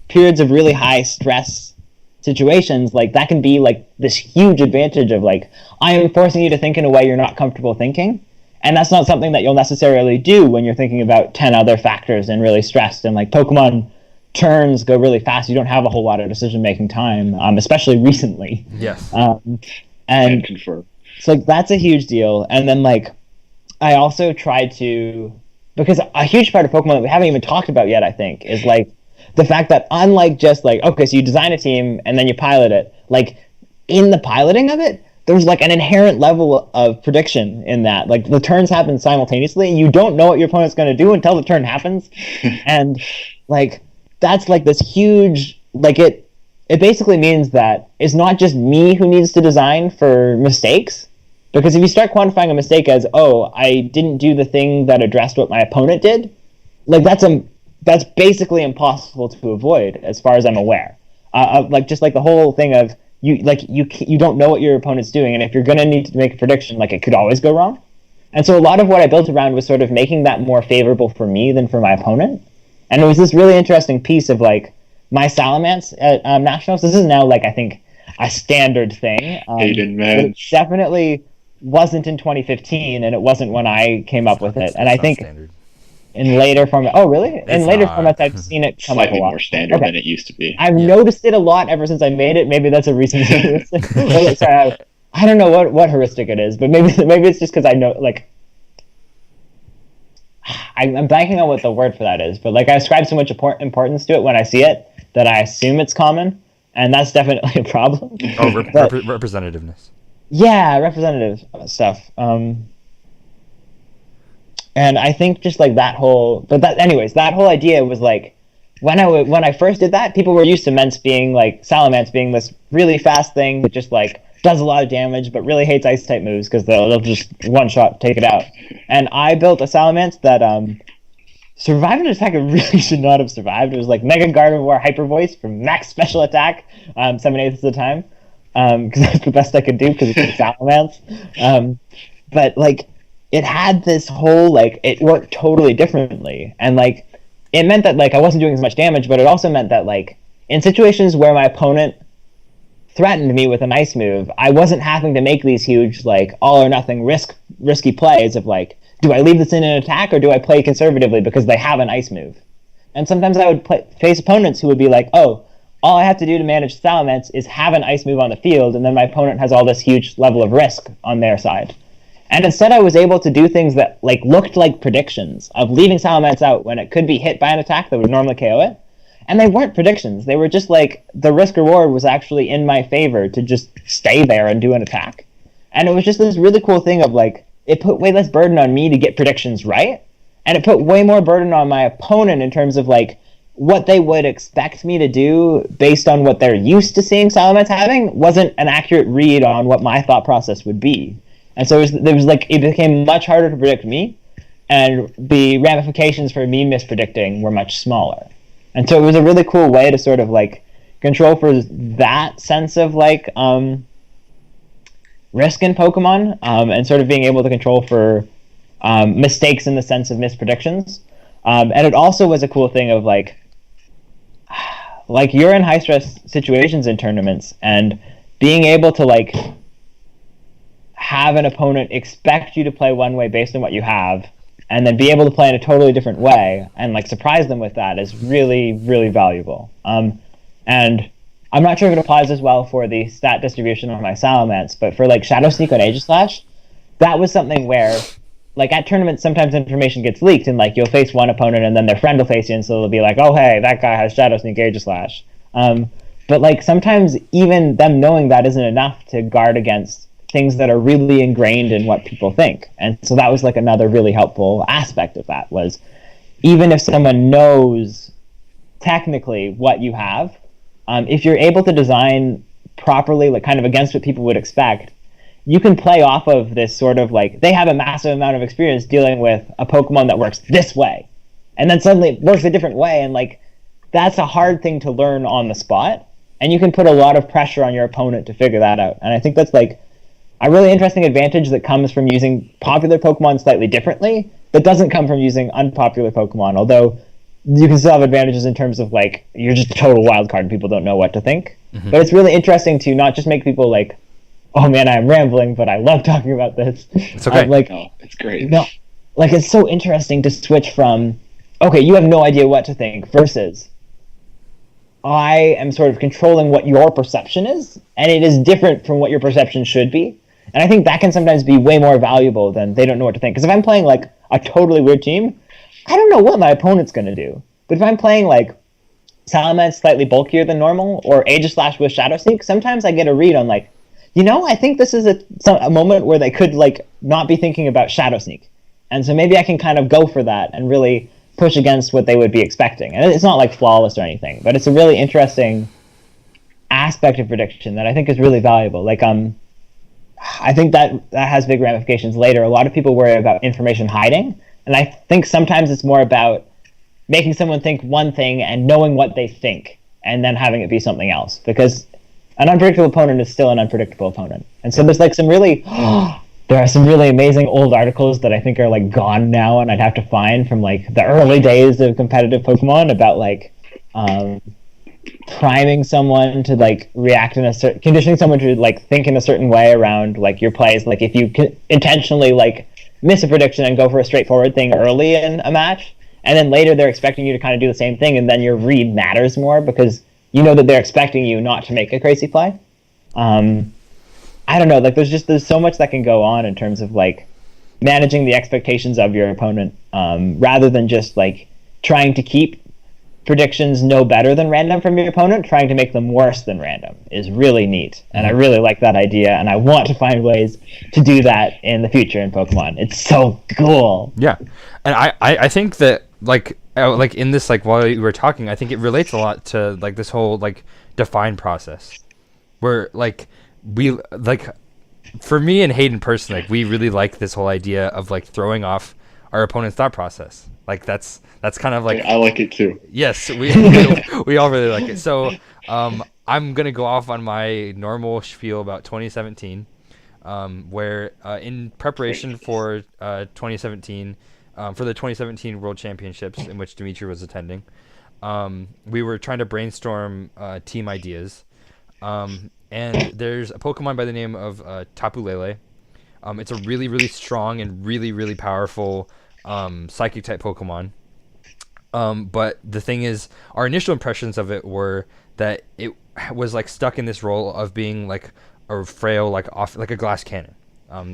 periods of really high stress situations, like that can be like this huge advantage of like, I am forcing you to think in a way you're not comfortable thinking. And that's not something that you'll necessarily do when you're thinking about 10 other factors and really stressed. And like Pokemon turns go really fast. You don't have a whole lot of decision-making time, especially recently. Yes. And so like, that's a huge deal. And then like, I also tried to, because a huge part of Pokemon that we haven't even talked about yet, I think, is like the fact that unlike just like, okay, so you design a team and then you pilot it, like in the piloting of it, there's like an inherent level of prediction in that. Like the turns happen simultaneously and you don't know what your opponent's going to do until the turn happens. And like, that's like this huge, like it basically means that it's not just me who needs to design for mistakes. Because if you start quantifying a mistake as, oh, I didn't do the thing that addressed what my opponent did, like that's basically impossible to avoid as far as I'm aware. Like just like the whole thing of you don't know what your opponent's doing, and if you're gonna need to make a prediction, like it could always go wrong. And so a lot of what I built around was sort of making that more favorable for me than for my opponent. And it was this really interesting piece of like my Salamence at Nationals. This is now like I think a standard thing. Hayden, man. It definitely wasn't in 2015, and it wasn't when I came up with it. And I think standard. In later formats, oh really? In later formats, I've seen it come up a Slightly lot. more standard than it used to be. I've noticed it a lot ever since I made it. Maybe that's a reason. Sorry, I don't know what heuristic it is, but maybe it's just because I know, like, I'm blanking on what the word for that is, but like I ascribe so much importance to it when I see it that I assume it's common, and that's definitely a problem. Oh, representativeness. Yeah, representative stuff. And I think just like that whole, that whole idea was like, when I first did that, people were used to Salamence being this really fast thing that just like does a lot of damage, but really hates ice type moves because they'll just one shot take it out. And I built a Salamence that survived an attack it really should not have survived. It was like Mega Gardevoir Hyper Voice for max special attack 7/8 of the time, because that's the best I could do because it's a Salamence. But like it had this whole like it worked totally differently, and like it meant that like I wasn't doing as much damage, but it also meant that like in situations where my opponent threatened me with an ice move, I wasn't having to make these huge like all or nothing risky plays of like, do I leave this in an attack or do I play conservatively because they have an ice move? And sometimes I would face opponents who would be like, oh, all I have to do to manage Salamence is have an ice move on the field, and then my opponent has all this huge level of risk on their side. And instead I was able to do things that like looked like predictions of leaving Salamence out when it could be hit by an attack that would normally KO it. And they weren't predictions. They were just like the risk reward was actually in my favor to just stay there and do an attack. And it was just this really cool thing of like, it put way less burden on me to get predictions right. And it put way more burden on my opponent in terms of like what they would expect me to do based on what they're used to seeing Salamence having wasn't an accurate read on what my thought process would be. And so it became much harder to predict me, and the ramifications for me mispredicting were much smaller. And so it was a really cool way to sort of like control for that sense of like risk in Pokemon, and sort of being able to control for mistakes in the sense of mispredictions. And it also was a cool thing of like you're in high stress situations in tournaments, and being able to like have an opponent expect you to play one way based on what you have, and then be able to play in a totally different way and like surprise them with that is really, really valuable. And I'm not sure if it applies as well for the stat distribution on my Salamence, but for like Shadow Sneak on Aegislash, that was something where, like at tournaments, sometimes information gets leaked, and like you'll face one opponent, and then their friend will face you, and so they'll be like, "Oh, hey, that guy has Shadow Sneak Aegislash." But like sometimes even them knowing that isn't enough to guard against things that are really ingrained in what people think, and so that was like another really helpful aspect of that was even if someone knows technically what you have. If you're able to design properly, like kind of against what people would expect, you can play off of this sort of like, they have a massive amount of experience dealing with a Pokemon that works this way. And then suddenly it works a different way. And like, that's a hard thing to learn on the spot. And you can put a lot of pressure on your opponent to figure that out. And I think that's like a really interesting advantage that comes from using popular Pokemon slightly differently, that doesn't come from using unpopular Pokemon, although you can still have advantages in terms of like you're just a total wild card and people don't know what to think. Mm-hmm. But it's really interesting to not just make people like, oh man, I'm rambling, but I love talking about this. It's okay. It's great. No, like it's so interesting to switch from, okay, you have no idea what to think, versus I am sort of controlling what your perception is, and it is different from what your perception should be. And I think that can sometimes be way more valuable than they don't know what to think. Because if I'm playing like a totally weird team, I don't know what my opponent's going to do. But if I'm playing like Salamence slightly bulkier than normal, or Aegislash with Shadow Sneak, sometimes I get a read on like, I think this is a moment where they could like not be thinking about Shadow Sneak. And so maybe I can kind of go for that and really push against what they would be expecting. And it's not like flawless or anything, but it's a really interesting aspect of prediction that I think is really valuable. Like, I think that has big ramifications later. A lot of people worry about information hiding. And I think sometimes it's more about making someone think one thing and knowing what they think and then having it be something else. Because an unpredictable opponent is still an unpredictable opponent. And so there's like some really, there are some really amazing old articles that I think are like gone now, and I'd have to find from like the early days of competitive Pokemon about like priming someone to like react in a certain, conditioning someone to like think in a certain way around like your plays. Like if you intentionally like miss a prediction and go for a straightforward thing early in a match, and then later they're expecting you to kind of do the same thing, and then your read matters more because you know that they're expecting you not to make a crazy play. I don't know, like there's so much that can go on in terms of like managing the expectations of your opponent, rather than just like trying to keep predictions no better than random from your opponent. Trying to make them worse than random is really neat, and I really like that idea, and I want to find ways to do that in the future in Pokemon. It's so cool. Yeah, and I think that like in this, like while you were talking, I think it relates a lot to like this whole like define process, where like we like, for me and Hayden personally, like, we really like this whole idea of like throwing off our opponent's thought process. Like that's kind of like, I like it too. Yes, we all really like it. So I'm gonna go off on my normal spiel about 2017, where in preparation for 2017, for the 2017 World Championships in which Demitri was attending, we were trying to brainstorm team ideas. And there's a Pokemon by the name of Tapu Lele. It's a really, really strong and really, really powerful psychic type Pokemon. But the thing is, our initial impressions of it were that it was like stuck in this role of being like a frail, like a glass cannon,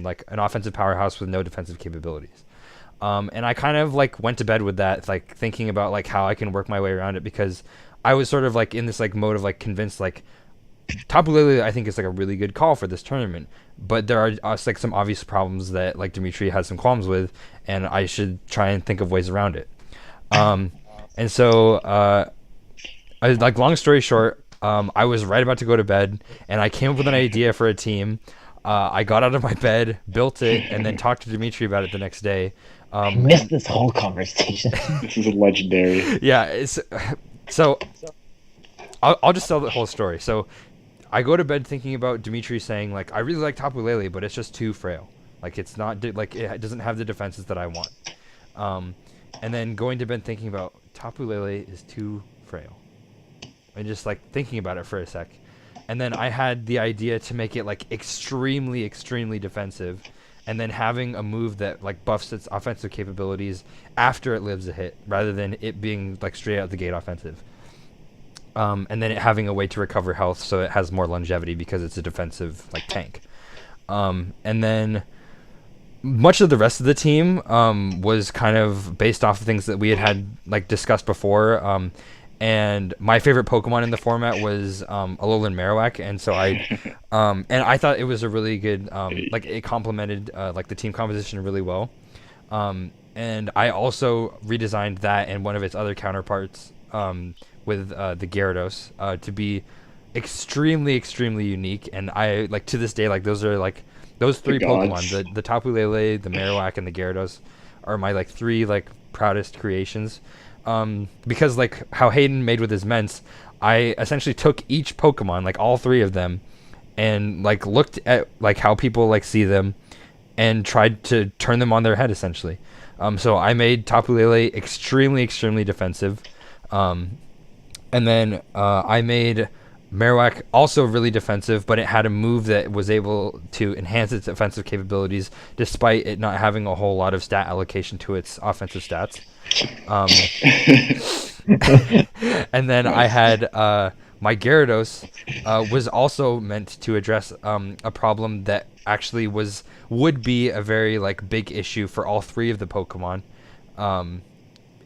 like an offensive powerhouse with no defensive capabilities. And I kind of like went to bed with that, like thinking about like how I can work my way around it, because I was sort of like in this like mode of like convinced like Tapu Lele I think is like a really good call for this tournament, but there are like some obvious problems that like Demitri has some qualms with, and I should try and think of ways around it. And so like long story short, I was right about to go to bed, and I came up with an idea for a team. I got out of my bed, built it, and then talked to Demitri about it the next day. I missed this whole conversation. This is legendary. Yeah, so I'll just tell the whole story. So I go to bed thinking about Demitri saying like, I really like Tapu Lele, but it's just too frail. Like it's not like it doesn't have the defenses that I want. And then going to bed thinking about Tapu Lele is too frail, and just like thinking about it for a sec, and then I had the idea to make it like extremely, extremely defensive, and then having a move that like buffs its offensive capabilities after it lives a hit, rather than it being like straight out the gate offensive. And then it having a way to recover health, so it has more longevity because it's a defensive like tank. And then much of the rest of the team was kind of based off of things that we had like discussed before. And my favorite Pokemon in the format was Alolan Marowak, and so I thought it was a really good like it complemented like the team composition really well. And I also redesigned that and one of its other counterparts with the Gyarados to be extremely, extremely unique. And I like to this day, like those are like those three Pokemon, the Tapu Lele, the Marowak, and the Gyarados are my like three like proudest creations. Because like how Hayden made with his Ments, I essentially took each Pokemon, like all three of them, and like looked at like how people like see them and tried to turn them on their head essentially. So I made Tapu Lele extremely, extremely defensive. And then I made Marowak also really defensive, but it had a move that was able to enhance its offensive capabilities despite it not having a whole lot of stat allocation to its offensive stats. And then I had my Gyarados was also meant to address a problem that actually would be a very like big issue for all three of the Pokemon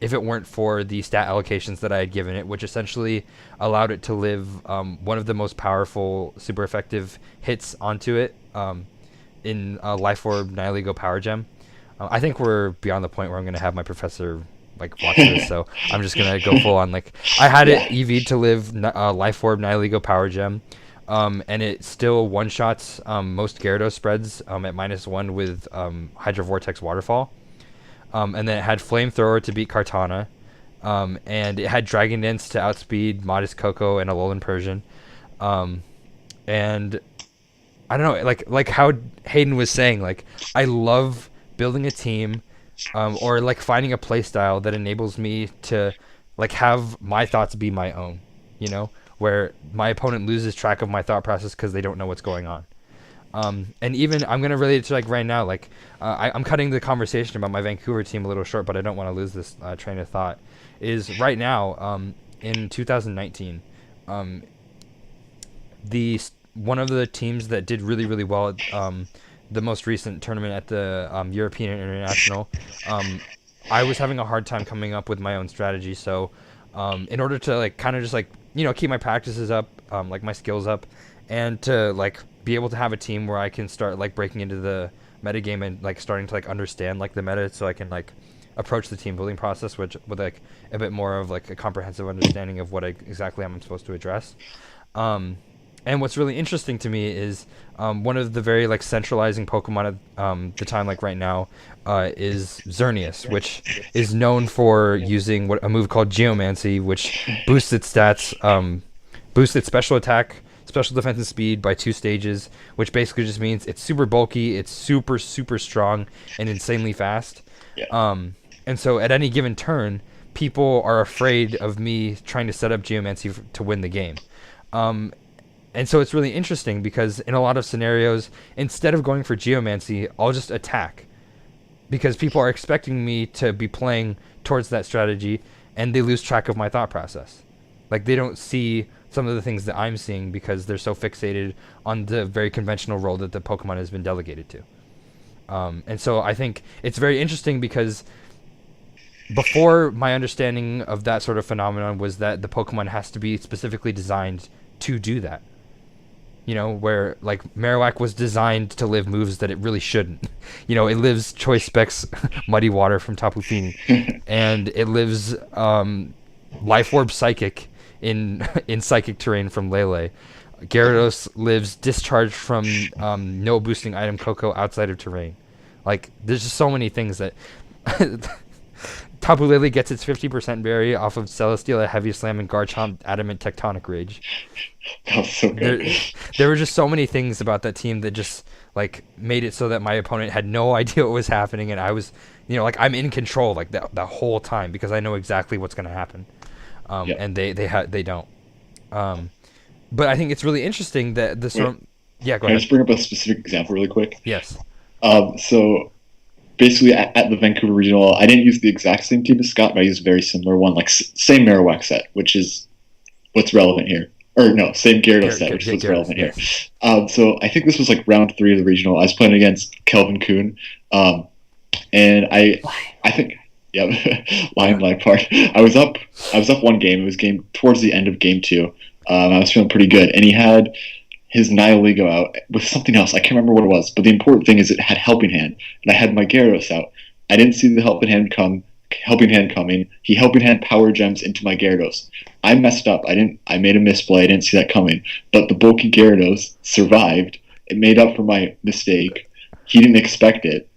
if it weren't for the stat allocations that I had given it, which essentially allowed it to live one of the most powerful, super effective hits onto it in Life Orb Nihilego Power Gem. I think we're beyond the point where I'm going to have my professor like watch this, so I'm just going to go full on. Like I had it EV'd to live Life Orb Nihilego Power Gem, and it still one-shots most Gyarados spreads at -1 with Hydro Vortex Waterfall. And then it had Flamethrower to beat Kartana, and it had Dragon Dance to outspeed Modest Coco and Alolan Persian. And I don't know, like how Hayden was saying, like I love building a team, or like finding a play style that enables me to like have my thoughts be my own, you know, where my opponent loses track of my thought process because they don't know what's going on. And even I'm gonna relate it to like right now, like I'm cutting the conversation about my Vancouver team a little short, but I don't want to lose this train of thought. Is right now in 2019, one of the teams that did really, really well at the most recent tournament at the European International, I was having a hard time coming up with my own strategy. So in order to like kind of just like, you know, keep my practices up, like my skills up, and to like be able to have a team where I can start like breaking into the metagame and like starting to like understand like the meta, so I can like approach the team building process with like a bit more of like a comprehensive understanding of what exactly I'm supposed to address. And what's really interesting to me is one of the very like centralizing Pokemon at the time, like right now, is Xerneas, which is known for using a move called Geomancy, which boosts its stats, boosts its special attack, special defense, and speed by 2 stages, which basically just means it's super bulky, it's super, super strong, and insanely fast. Yeah. And so at any given turn, people are afraid of me trying to set up Geomancy to win the game. And so it's really interesting because in a lot of scenarios, instead of going for Geomancy, I'll just attack. Because people are expecting me to be playing towards that strategy, and they lose track of my thought process. Like, they don't see some of the things that I'm seeing because they're so fixated on the very conventional role that the Pokemon has been delegated to. And so I think it's very interesting because before, my understanding of that sort of phenomenon was that the Pokemon has to be specifically designed to do that. You know, where like Marowak was designed to live moves that it really shouldn't. You know, it lives Choice Specs Muddy Water from Tapu Fini, and it lives Life Orb Psychic in Psychic Terrain from Lele. Gyarados lives Discharge from no boosting item Coco outside of terrain. Like, there's just so many things that Tapu Lele gets its 50% berry off of Celesteela, Heavy Slam, and Garchomp Adamant Tectonic Rage. That was so good. There were just so many things about that team that just like made it so that my opponent had no idea what was happening, and I was, you know, like I'm in control like the whole time because I know exactly what's going to happen. And they don't. But I think it's really interesting that the sort. Yeah, go Can I ahead. just bring up a specific example really quick? Yes. So basically at the Vancouver Regional, I didn't use the exact same team as Scott, but I used a very similar one, like same Marowak set, which is what's relevant here. Or no, same Gyarados set, which is what's relevant here. So I think this was like round 3 of the regional. I was playing against Kelvin Kuhn, and I think line part. I was up one game. It was game towards the end of game 2. I was feeling pretty good, and he had his Nihiligo out with something else. I can't remember what it was, but the important thing is it had Helping Hand, and I had my Gyarados out. I didn't see the Helping Hand coming. He Helping Hand Power Gems into my Gyarados. I messed up. I made a misplay. I didn't see that coming. But the bulky Gyarados survived. It made up for my mistake. He didn't expect it.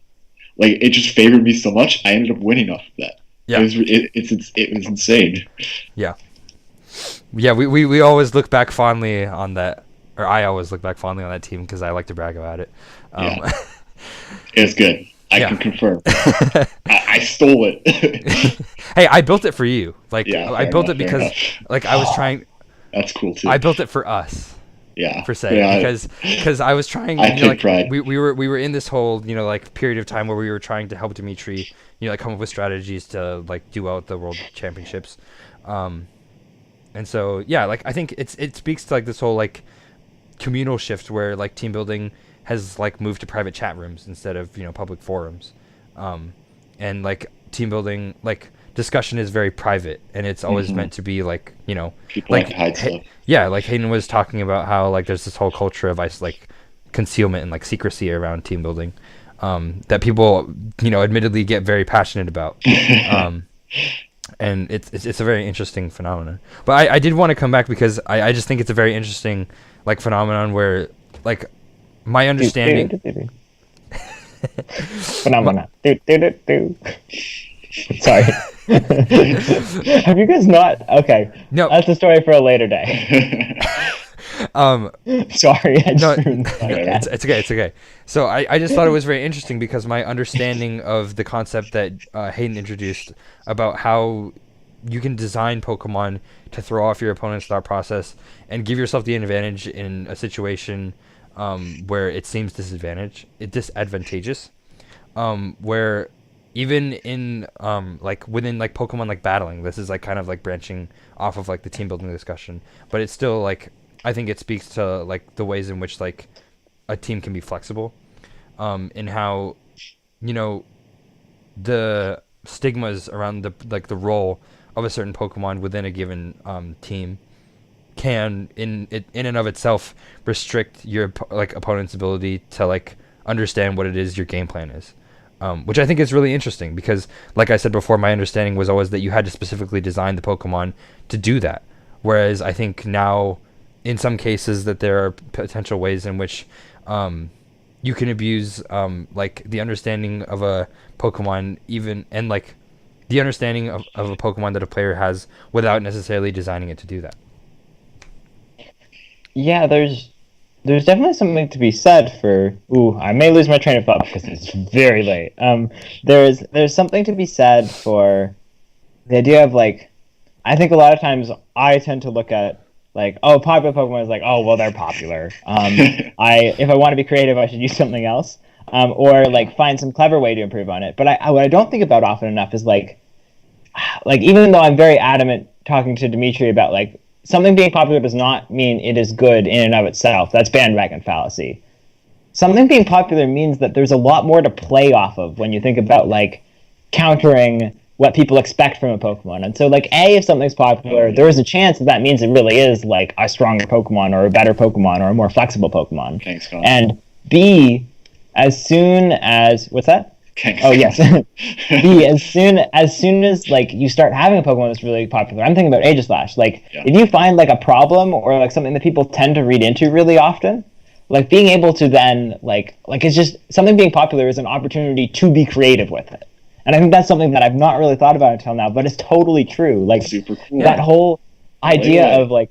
Like, it just favored me so much. I ended up winning off of that. Yeah. It was insane. Yeah. Yeah. We always look back fondly on that. Or I always look back fondly on that team because I like to brag about it. Yeah. It was good. I can confirm. I stole it. Hey, I built it for you. Like, I built it because, like, I was trying. That's cool too. I built it for us. Yeah. Per se, yeah. Because I was trying. I take pride. We were in this whole like period of time where we were trying to help Demitri, like come up with strategies to like do out the World Championships, and so yeah, like I think it speaks to like this whole like communal shift where like team building has like moved to private chat rooms instead of public forums, and like team building like discussion is very private and it's always meant to be like people like like to hide stuff. Yeah, like Hayden was talking about how like there's this whole culture of like concealment and like secrecy around team building, that people admittedly get very passionate about. And it's a very interesting phenomenon. But I did want to come back because I just think it's a very interesting like phenomenon where like my understanding phenomenon. Sorry. Have you guys not? Okay. No. That's a story for a later day. Sorry. It's okay. So I just thought it was very interesting because my understanding of the concept that Hayden introduced about how you can design Pokemon to throw off your opponent's thought process and give yourself the advantage in a situation where it seems disadvantageous, where even in like within like Pokemon like battling, this is like kind of like branching off of like the team building discussion, but it's still like I think it speaks to like the ways in which like a team can be flexible, in how the stigmas around the role of a certain Pokemon within a given team can in and of itself restrict your like opponent's ability to like understand what it is your game plan is. Which I think is really interesting because, like I said before, my understanding was always that you had to specifically design the Pokemon to do that. Whereas I think now, in some cases, that there are potential ways in which you can abuse like the understanding of a Pokemon, and like the understanding of a Pokemon that a player has without necessarily designing it to do that. Yeah, there's definitely something to be said for. Ooh, I may lose my train of thought because it's very late. There's something to be said for the idea of like. I think a lot of times I tend to look at like, oh, popular Pokemon is like, oh, well, they're popular. If I want to be creative, I should use something else, or like find some clever way to improve on it. But what I don't think about often enough is like even though I'm very adamant talking to Demitri about like. Something being popular does not mean it is good in and of itself. That's bandwagon fallacy. Something being popular means that there's a lot more to play off of when you think about like countering what people expect from a Pokemon. And so like if something's popular, there is a chance that means it really is like a stronger Pokemon or a better Pokemon or a more flexible Pokemon. Thanks, Scott. And B, as soon as what's that? Thanks. Oh yes. B, as soon as like you start having a Pokemon that's really popular, I'm thinking about Aegislash. Like if you find like a problem or like something that people tend to read into really often, like being able to then like it's just something being popular is an opportunity to be creative with it. And I think that's something that I've not really thought about until now, but it's totally true. Like super cool. That whole idea of like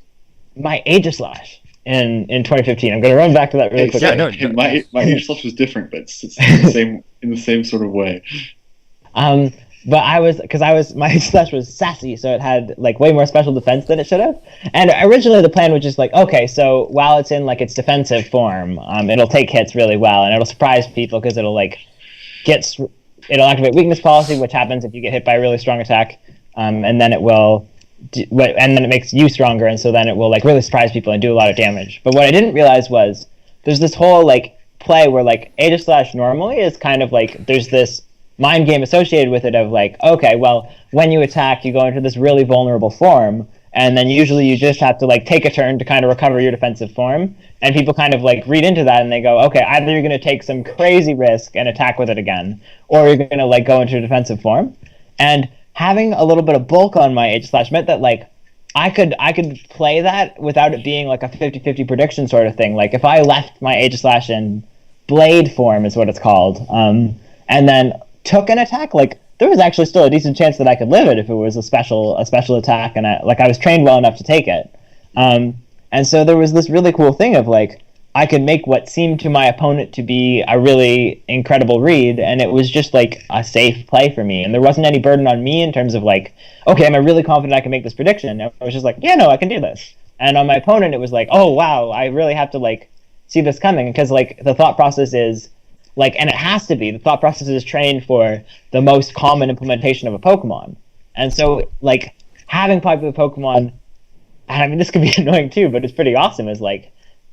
my Aegislash in 2015. I'm going to run back to that really quickly. Yeah, no, my Aegislash was different, but it's the same in the same sort of way. But my slash was sassy, so it had like way more special defense than it should have. And originally the plan was just like, okay, so while it's in like its defensive form, it'll take hits really well, and it'll surprise people because it'll activate weakness policy, which happens if you get hit by a really strong attack, and then it makes you stronger, and so then it will like really surprise people and do a lot of damage. But what I didn't realize was there's this whole like play where like Aegis Slash normally is kind of like there's this mind game associated with it of like, okay, well, when you attack, you go into this really vulnerable form, and then usually you just have to like take a turn to kind of recover your defensive form, and people kind of like read into that and they go, okay, either you're going to take some crazy risk and attack with it again, or you're going to like go into a defensive form. And having a little bit of bulk on my Aegis Slash meant that like I could play that without it being like a 50-50 prediction sort of thing. Like if I left my Aegis Slash in blade form is what it's called, and then took an attack, like there was actually still a decent chance that I could live it if it was a special attack, and I was trained well enough to take it. And so there was this really cool thing of like I could make what seemed to my opponent to be a really incredible read, and it was just like a safe play for me, and there wasn't any burden on me in terms of like, okay, am I really confident I can make this prediction? I was just like, yeah, no, I can do this. And on my opponent it was like, oh wow, I really have to like see this coming, because like the thought process is like, and it has to be, the thought process is trained for the most common implementation of a Pokemon. And so, like, having popular Pokemon, and I mean, this could be annoying too, but it's pretty awesome, is like,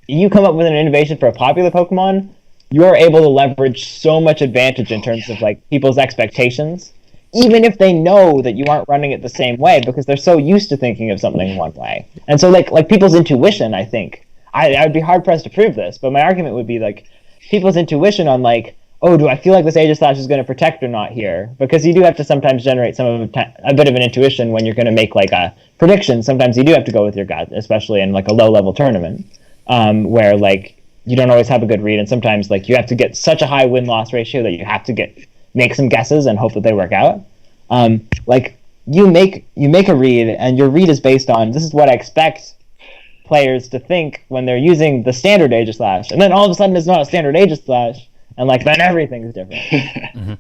you come up with an innovation for a popular Pokemon, you're able to leverage so much advantage in terms of, like, people's expectations, even if they know that you aren't running it the same way, because they're so used to thinking of something one way. And so, like people's intuition, I think, I would be hard-pressed to prove this, but my argument would be, like, people's intuition on like, oh, do I feel like this Aegis Slash is going to protect or not here? Because you do have to sometimes generate a bit of an intuition when you're going to make like a prediction. Sometimes you do have to go with your gut, especially in like a low-level tournament, where like you don't always have a good read, and sometimes like you have to get such a high win-loss ratio that you have to make some guesses and hope that they work out. Like you make a read, and your read is based on, this is what I expect players to think when they're using the standard Aegis Slash, and then all of a sudden it's not a standard Aegis Slash, and like then everything's different. Mm-hmm.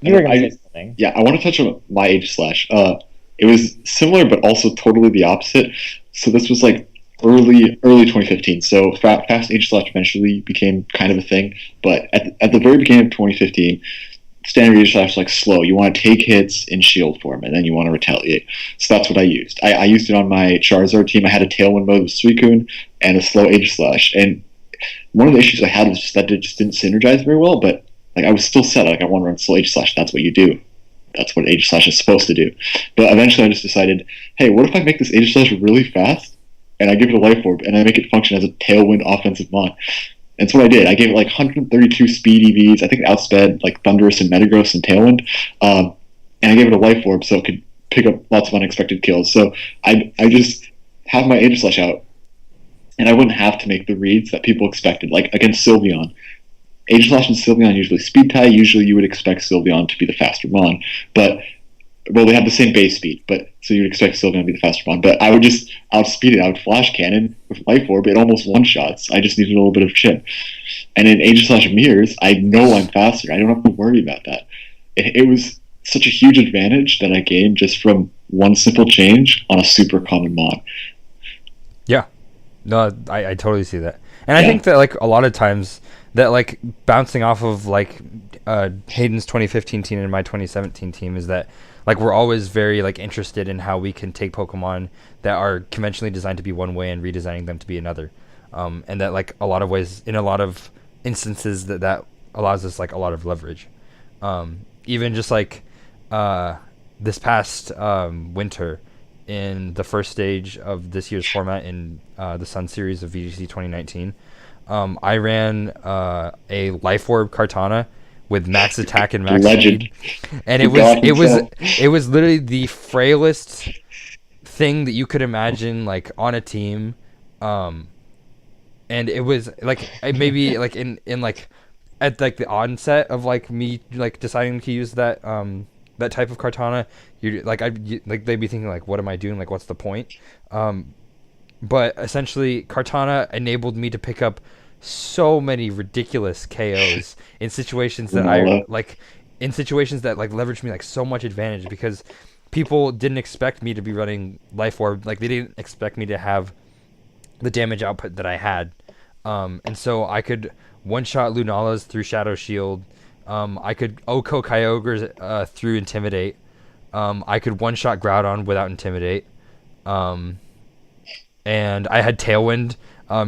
You were going to say something. Yeah, I want to touch on my Aegis Slash. It was similar, but also totally the opposite. So this was like early 2015. So fast Aegis Slash eventually became kind of a thing, but at the very beginning of 2015, standard Aegis Slash is like slow. You want to take hits in shield form, and then you want to retaliate. So that's what I used. I used it on my Charizard team. I had a Tailwind mode with Suicune and a slow Aegis Slash. And one of the issues I had was just that it just didn't synergize very well, but like I was still set. Like I want to run slow Aegis Slash. That's what you do. That's what Aegis Slash is supposed to do. But eventually I just decided, hey, what if I make this Aegis Slash really fast, and I give it a Life Orb, and I make it function as a Tailwind offensive mon? That's what I did. I gave it like 132 speed EVs. I think it outsped like Thundurus and Metagross and Tailwind. And I gave it a Life Orb so it could pick up lots of unexpected kills. So I just have my Aegis Slash out, and I wouldn't have to make the reads that people expected. Like against Sylveon. Aegis Slash and Sylveon usually speed tie. Usually you would expect Sylveon to be the faster mon. But well, they have the same base speed, but so you'd expect Sylveon to be the faster one. But I would just outspeed it. I would Flash Cannon with Life Orb. It almost one-shots. I just needed a little bit of chip. And in Aegis Slash Mirrors, I know I'm faster. I don't have to worry about that. It was such a huge advantage that I gained just from one simple change on a super common mod. Yeah. No, I totally see that. And I think that like a lot of times that like bouncing off of like Hayden's 2015 team and my 2017 team is that like we're always very like interested in how we can take Pokemon that are conventionally designed to be one way and redesigning them to be another, and that like a lot of ways, in a lot of instances, that allows us like a lot of leverage. Even just like this past winter, in the first stage of this year's format in the Sun Series of VGC 2019, I ran a Life Orb Kartana with max attack and max speed, and it was literally the frailest thing that you could imagine like on a team, and it was like maybe like in like at like the onset of like me like deciding to use that that type of Kartana, you like they'd be thinking like, what am I doing, like what's the point? But essentially Kartana enabled me to pick up so many ridiculous KOs in situations that I like in situations that like leveraged me like so much advantage, because people didn't expect me to be running Life Orb. Like, they didn't expect me to have the damage output that I had. And so I could one-shot Lunalas through Shadow Shield. I could Oko Kyogres through Intimidate. I could one-shot Groudon without Intimidate. And I had Tailwind.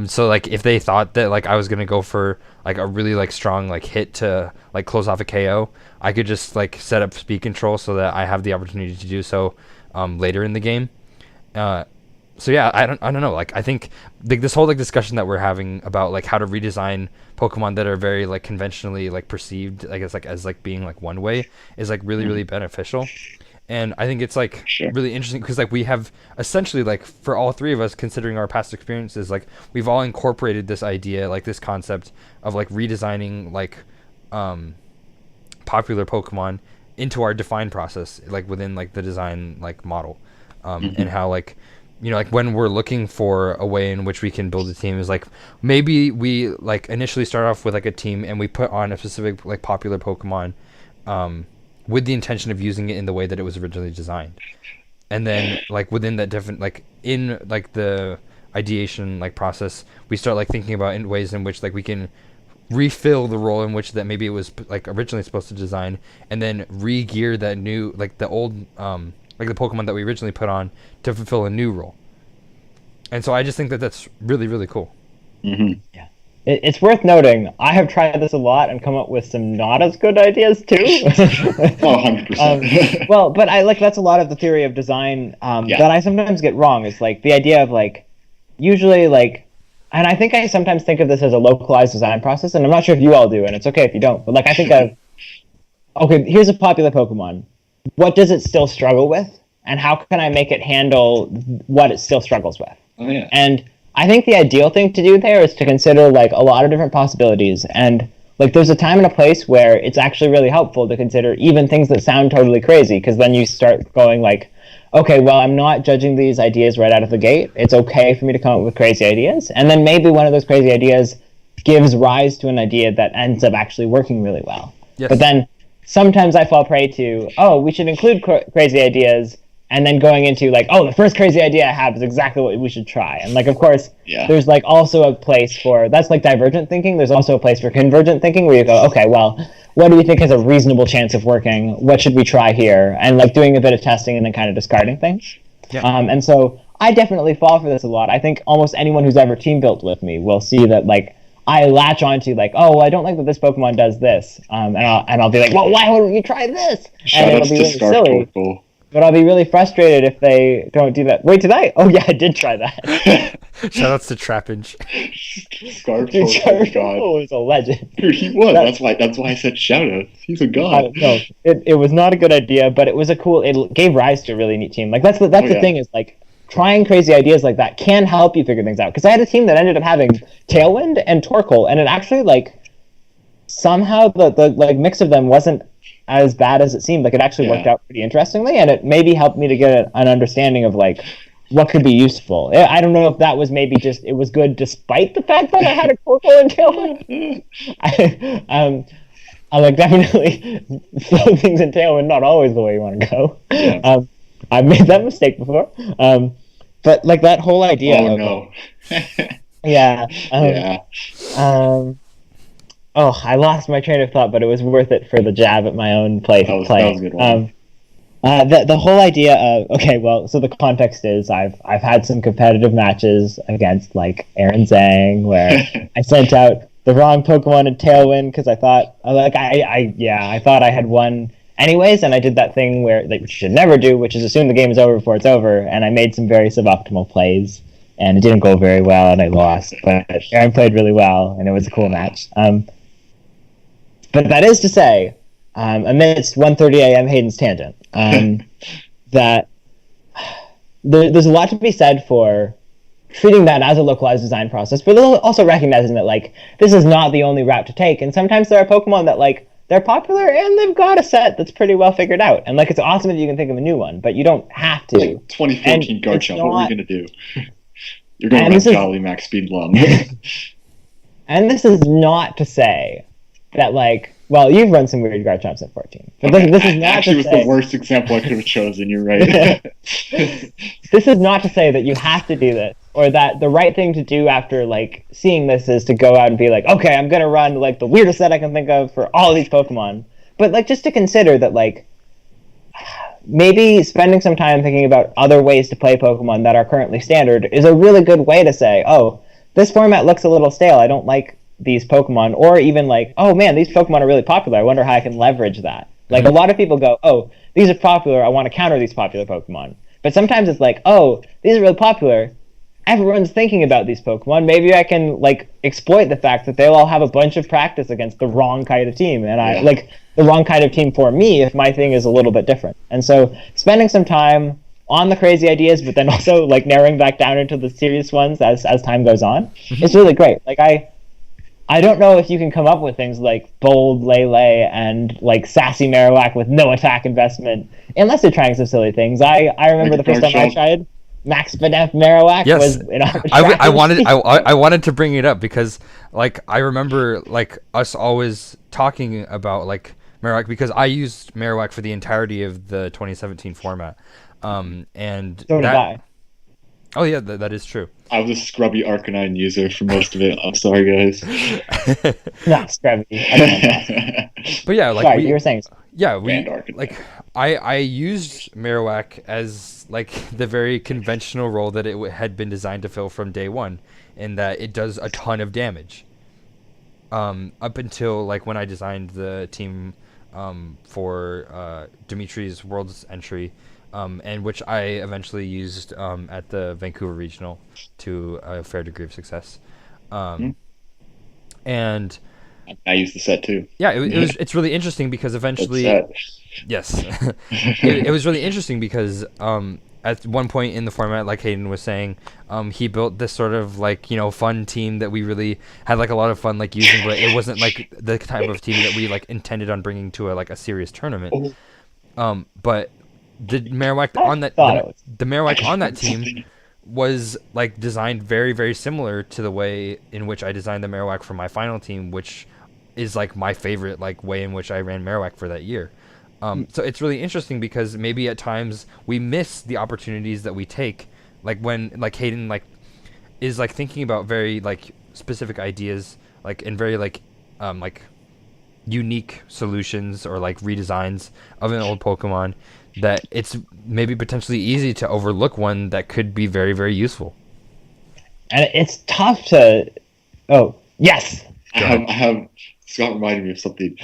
So like if they thought that like I was gonna go for like a really like strong like hit to like close off a KO, I could just like set up speed control so that I have the opportunity to do so later in the game. So yeah, I don't know. Like, I think like this whole like discussion that we're having about like how to redesign Pokemon that are very like conventionally like perceived, I guess, like as like being like one way is like really really beneficial. And I think it's like really interesting because like we have essentially like for all three of us, considering our past experiences, like we've all incorporated this idea, like this concept of like redesigning like popular Pokemon into our design process, like within like the design like model, and how like, you know, like when we're looking for a way in which we can build a team is like maybe we like initially start off with like a team and we put on a specific like popular Pokemon with the intention of using it in the way that it was originally designed. And then like within that different like in like the ideation like process, we start like thinking about in ways in which like we can refill the role in which that maybe it was like originally supposed to design, and then re-gear that new like the old like the Pokemon that we originally put on to fulfill a new role. And so I just think that that's really, really cool. Mm-hmm. Yeah. It's worth noting, I have tried this a lot and come up with some not as good ideas too. 100%. Well, but I like that's a lot of the theory of design that I sometimes get wrong. Is like the idea of like usually like, and I think I sometimes think of this as a localized design process, and I'm not sure if you all do, and it's okay if you don't. But like I think of, okay, here's a popular Pokemon. What does it still struggle with, and how can I make it handle what it still struggles with? Oh yeah. And I think the ideal thing to do there is to consider like a lot of different possibilities, and like there's a time and a place where it's actually really helpful to consider even things that sound totally crazy, because then you start going like, okay, well, I'm not judging these ideas right out of the gate. It's okay for me to come up with crazy ideas, and then maybe one of those crazy ideas gives rise to an idea that ends up actually working really well. Yes. But then sometimes I fall prey to, oh, we should include crazy ideas, and then going into like, oh, the first crazy idea I have is exactly what we should try. And like, of course, there's like also a place for, that's like divergent thinking. There's also a place for convergent thinking where you go, okay, well, what do we think has a reasonable chance of working? What should we try here? And like doing a bit of testing and then kind of discarding things. Yeah. And so I definitely fall for this a lot. I think almost anyone who's ever team built with me will see that like I latch onto like, oh, well, I don't like that this Pokemon does this. And I'll be like, well, why wouldn't you try this? And it'll be really silly. Purple. But I'll be really frustrated if they don't do that. Wait, did I? Oh, yeah, I did try that. Shoutouts to Trappage. Scarfo was a legend. Dude, he was. That's why I said shoutouts. He's a god. No, it was not a good idea, but it was a cool. It gave rise to a really neat team. Like that's the thing is like trying crazy ideas like that can help you figure things out. Because I had a team that ended up having Tailwind and Torkoal, and it actually like somehow the like mix of them wasn't as bad as it seemed. Like it actually worked out pretty interestingly, and it maybe helped me to get an understanding of like what could be useful. I don't know if that was maybe just it was good despite the fact that I had a Torkoal and Tailwind. I like definitely slow things in Tailwind, not always the way you want to go. Yeah. I've made that mistake before. But like that whole idea. Oh no. Yeah. Oh, I lost my train of thought, but it was worth it for the jab at my own play. That was a good one. The whole idea of okay, well, so the context is I've had some competitive matches against like Aaron Zhang where I sent out the wrong Pokemon in Tailwind because I thought I thought I had won anyways, and I did that thing where like which you should never do, which is assume the game is over before it's over, and I made some very suboptimal plays, and it didn't go very well, and I lost. But Aaron played really well, and it was a cool match. But that is to say, amidst 1:30 a.m. Hayden's tangent, that there's a lot to be said for treating that as a localized design process, but also recognizing that like this is not the only route to take, and sometimes there are Pokemon that like they're popular and they've got a set that's pretty well figured out, and like it's awesome if you can think of a new one, but you don't have to. Like 2014 Garchomp, what are you gonna do? You're going to Jolly Max Speed Lum. And this is not to say that like Well, you've run some weird Garchomps at 14. But this is not actually to was say, the worst example I could have chosen. You're right. this is not to say that you have to do this, or that the right thing to do after like seeing this is to go out and be like, okay, I'm gonna run like the weirdest set I can think of for all of these Pokemon. But like just to consider that like maybe spending some time thinking about other ways to play Pokemon that are currently standard is a really good way to say, oh, this format looks a little stale. I don't like these Pokemon. Or even like, oh man, these Pokemon are really popular. I wonder how I can leverage that. Like a lot of people go, oh, these are popular. I want to counter these popular Pokemon. But sometimes it's like, oh, these are really popular. Everyone's thinking about these Pokemon. Maybe I can like exploit the fact that they'll all have a bunch of practice against the wrong kind of team, and I like the wrong kind of team for me if my thing is a little bit different. And so spending some time on the crazy ideas, but then also like narrowing back down into the serious ones as time goes on, is really great. Like I don't know if you can come up with things like bold Lele and like sassy Marowak with no attack investment, unless they're trying some silly things. I remember the first time I tried Max Benef Marowak was in our I wanted to bring it up because like I remember like us always talking about like Marowak, because I used Marowak for the entirety of the 2017 format. And so did I. Oh yeah, that is true. I was a scrubby Arcanine user for most of it. I'm sorry, guys. Not scrubby. But yeah, like sorry, you were saying. Yeah, I used Marowak as like the very conventional role that it had been designed to fill from day one, in that it does a ton of damage. Up until like when I designed the team for Dimitri's Worlds entry, and which I eventually used at the Vancouver Regional to a fair degree of success. And I used the set too. Yeah, it's really interesting because eventually, yes, it was really interesting because at one point in the format, like Hayden was saying, he built this sort of like fun team that we really had like a lot of fun like using, but it wasn't like the type of team that we like intended on bringing to a serious tournament. But the Marowak on that the Marowak on that team was like designed very, very similar to the way in which I designed the Marowak for my final team, which is like my favorite like way in which I ran Marowak for that year. So it's really interesting because maybe at times we miss the opportunities that we take, like when like Hayden like is like thinking about very like specific ideas, like in very like unique solutions or like redesigns of an old Pokemon, that it's maybe potentially easy to overlook one that could be very, very useful. And it's tough to. Oh yes. I have Scott reminded me of something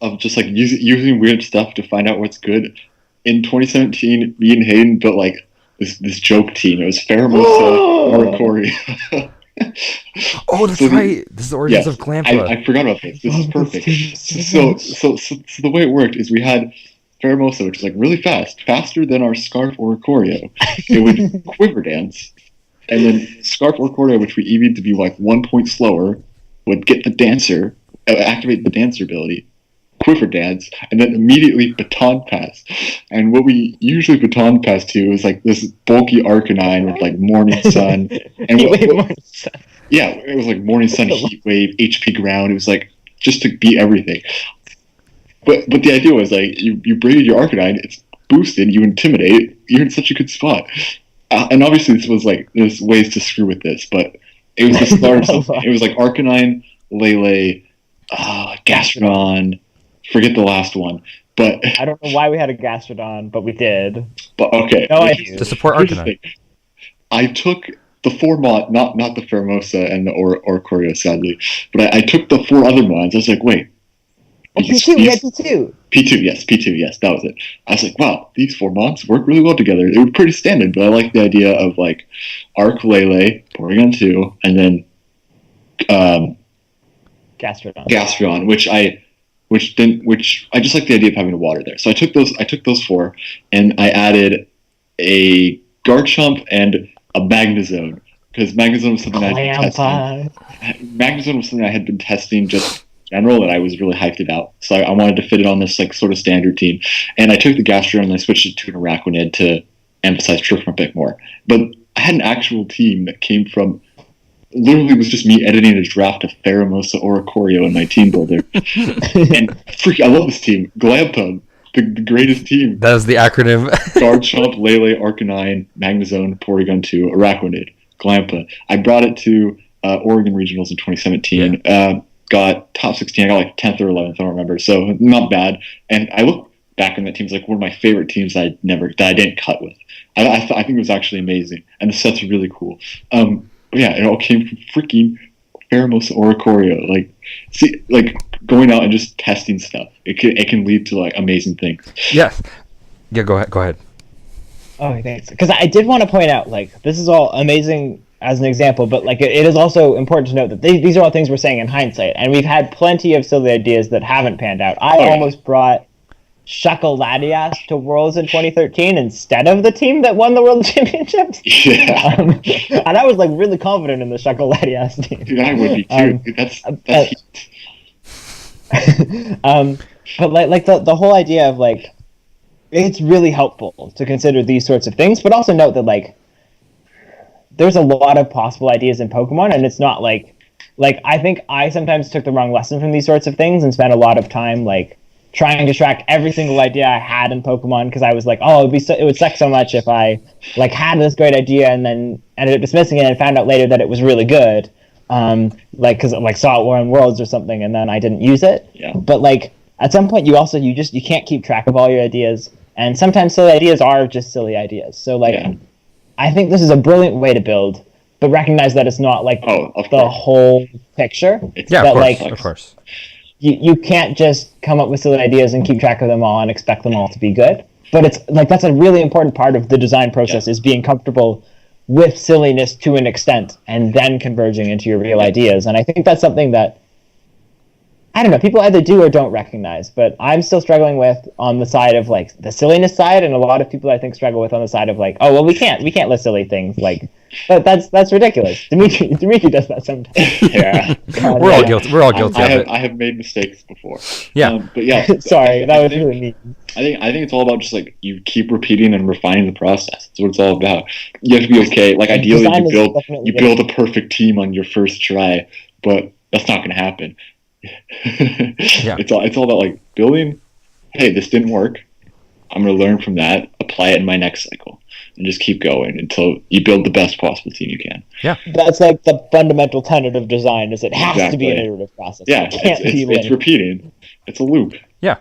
of just like using weird stuff to find out what's good. In 2017, me and Hayden built like this joke team. It was Pheromosa, Oricori. Oh, that's right. This is the origins of Clampa. I forgot about this. This is perfect. So the way it worked is we had Pheromosa, which is like really fast, faster than our Scarf Oricorio. It would Quiver Dance, and then Scarf Oricorio, which we EV'd to be like 1 point slower, would get the Dancer, activate the Dancer ability, Quiver Dance, and then immediately Baton Pass. And what we usually Baton Pass to is like this bulky Arcanine with like Morning Sun. And yeah, it was like Morning Sun, Heat Wave, HP Ground. It was like just to beat everything. But the idea was like you bring in your Arcanine, it's boosted, you intimidate, you're in such a good spot. And obviously this was like there's ways to screw with this, but it was the start of something. It was like Arcanine, Lele, Gastrodon, forget the last one. But I don't know why we had a Gastrodon, but we did. But okay. No, to support Arcanine. I took the four not the Pheromosa and the Oricorio, sadly, but I took the four other mons. I was like, wait. P2, we had P2. P2, yes, that was it. I was like, wow, these four mons work really well together. They were pretty standard, but I like the idea of like Arc Lele, Porygon 2, and then Gastrodon, which I just like the idea of having a water there. So I took those four, and I added a Garchomp and a Magnezone, because Magnezone was something I had been testing just general, and I was really hyped about. So I wanted to fit it on this like sort of standard team, and I took the Gastrodon and I switched it to an Araquanid to emphasize Trick a bit more. But I had an actual team that came from literally was just me editing a draft of Theramosa Oricorio in my team builder. And I love this team. Glampug, the greatest team. That was the acronym. Garchomp, Lele, Arcanine, Magnezone, Porygon 2, Araquanid, Glampa. I brought it to Oregon Regionals in 2017. Yeah. Got top 16. I got like 10th or 11th, I don't remember. So not bad. And I look back on that team as like one of my favorite teams that I didn't cut with. I think it was actually amazing. And the set's really cool. But yeah, it all came from freaking Theramosa Oricorio. Like going out and just testing stuff. It can lead to like amazing things. Yes. Yeah, go ahead. Oh, thanks. Because I did want to point out, like, this is all amazing as an example, but like it is also important to note that these are all things we're saying in hindsight, and we've had plenty of silly ideas that haven't panned out. I almost brought Shakaladias to Worlds in 2013 instead of the team that won the World Championships. Yeah. And I was like really confident in the Shakaladias team. Dude, I would be too. That's but like the whole idea of like, it's really helpful to consider these sorts of things, but also note that like there's a lot of possible ideas in Pokemon, and it's not like I think I sometimes took the wrong lesson from these sorts of things and spent a lot of time like trying to track every single idea I had in Pokemon, because I was like, oh, it would suck so much if I like had this great idea and then ended up dismissing it and found out later that it was really good, because like saw it won Worlds or something and then I didn't use it. Yeah. But like at some point you can't keep track of all your ideas, and sometimes silly ideas are just silly ideas. So like I think this is a brilliant way to build, but recognize that it's not like the whole picture. Of course. You can't just come up with silly ideas and keep track of them all and expect them all to be good. But it's like that's a really important part of the design process, is being comfortable with silliness to an extent and then converging into your real ideas. And I think that's something that, I don't know, people either do or don't recognize, but I'm still struggling with on the side of like the silliness side, and a lot of people I think struggle with on the side of like, oh well, we can't list silly things, like, but that's ridiculous. Demitri does that sometimes. Yeah. We're all guilty of it. I have made mistakes before. Yeah. But yeah. Sorry, that was really mean. I think it's all about just like you keep repeating and refining the process. That's what it's all about. You have to be okay. Like ideally you build a perfect team on your first try, but that's not going to happen. Yeah. It's all about like building. Hey, this didn't work. I'm going to learn from that, apply it in my next cycle, and just keep going until you build the best possible team you can. Yeah, that's like the fundamental tenet of design: is it has to be an iterative process. Yeah, it can't be it's repeating. It's a loop. Yeah,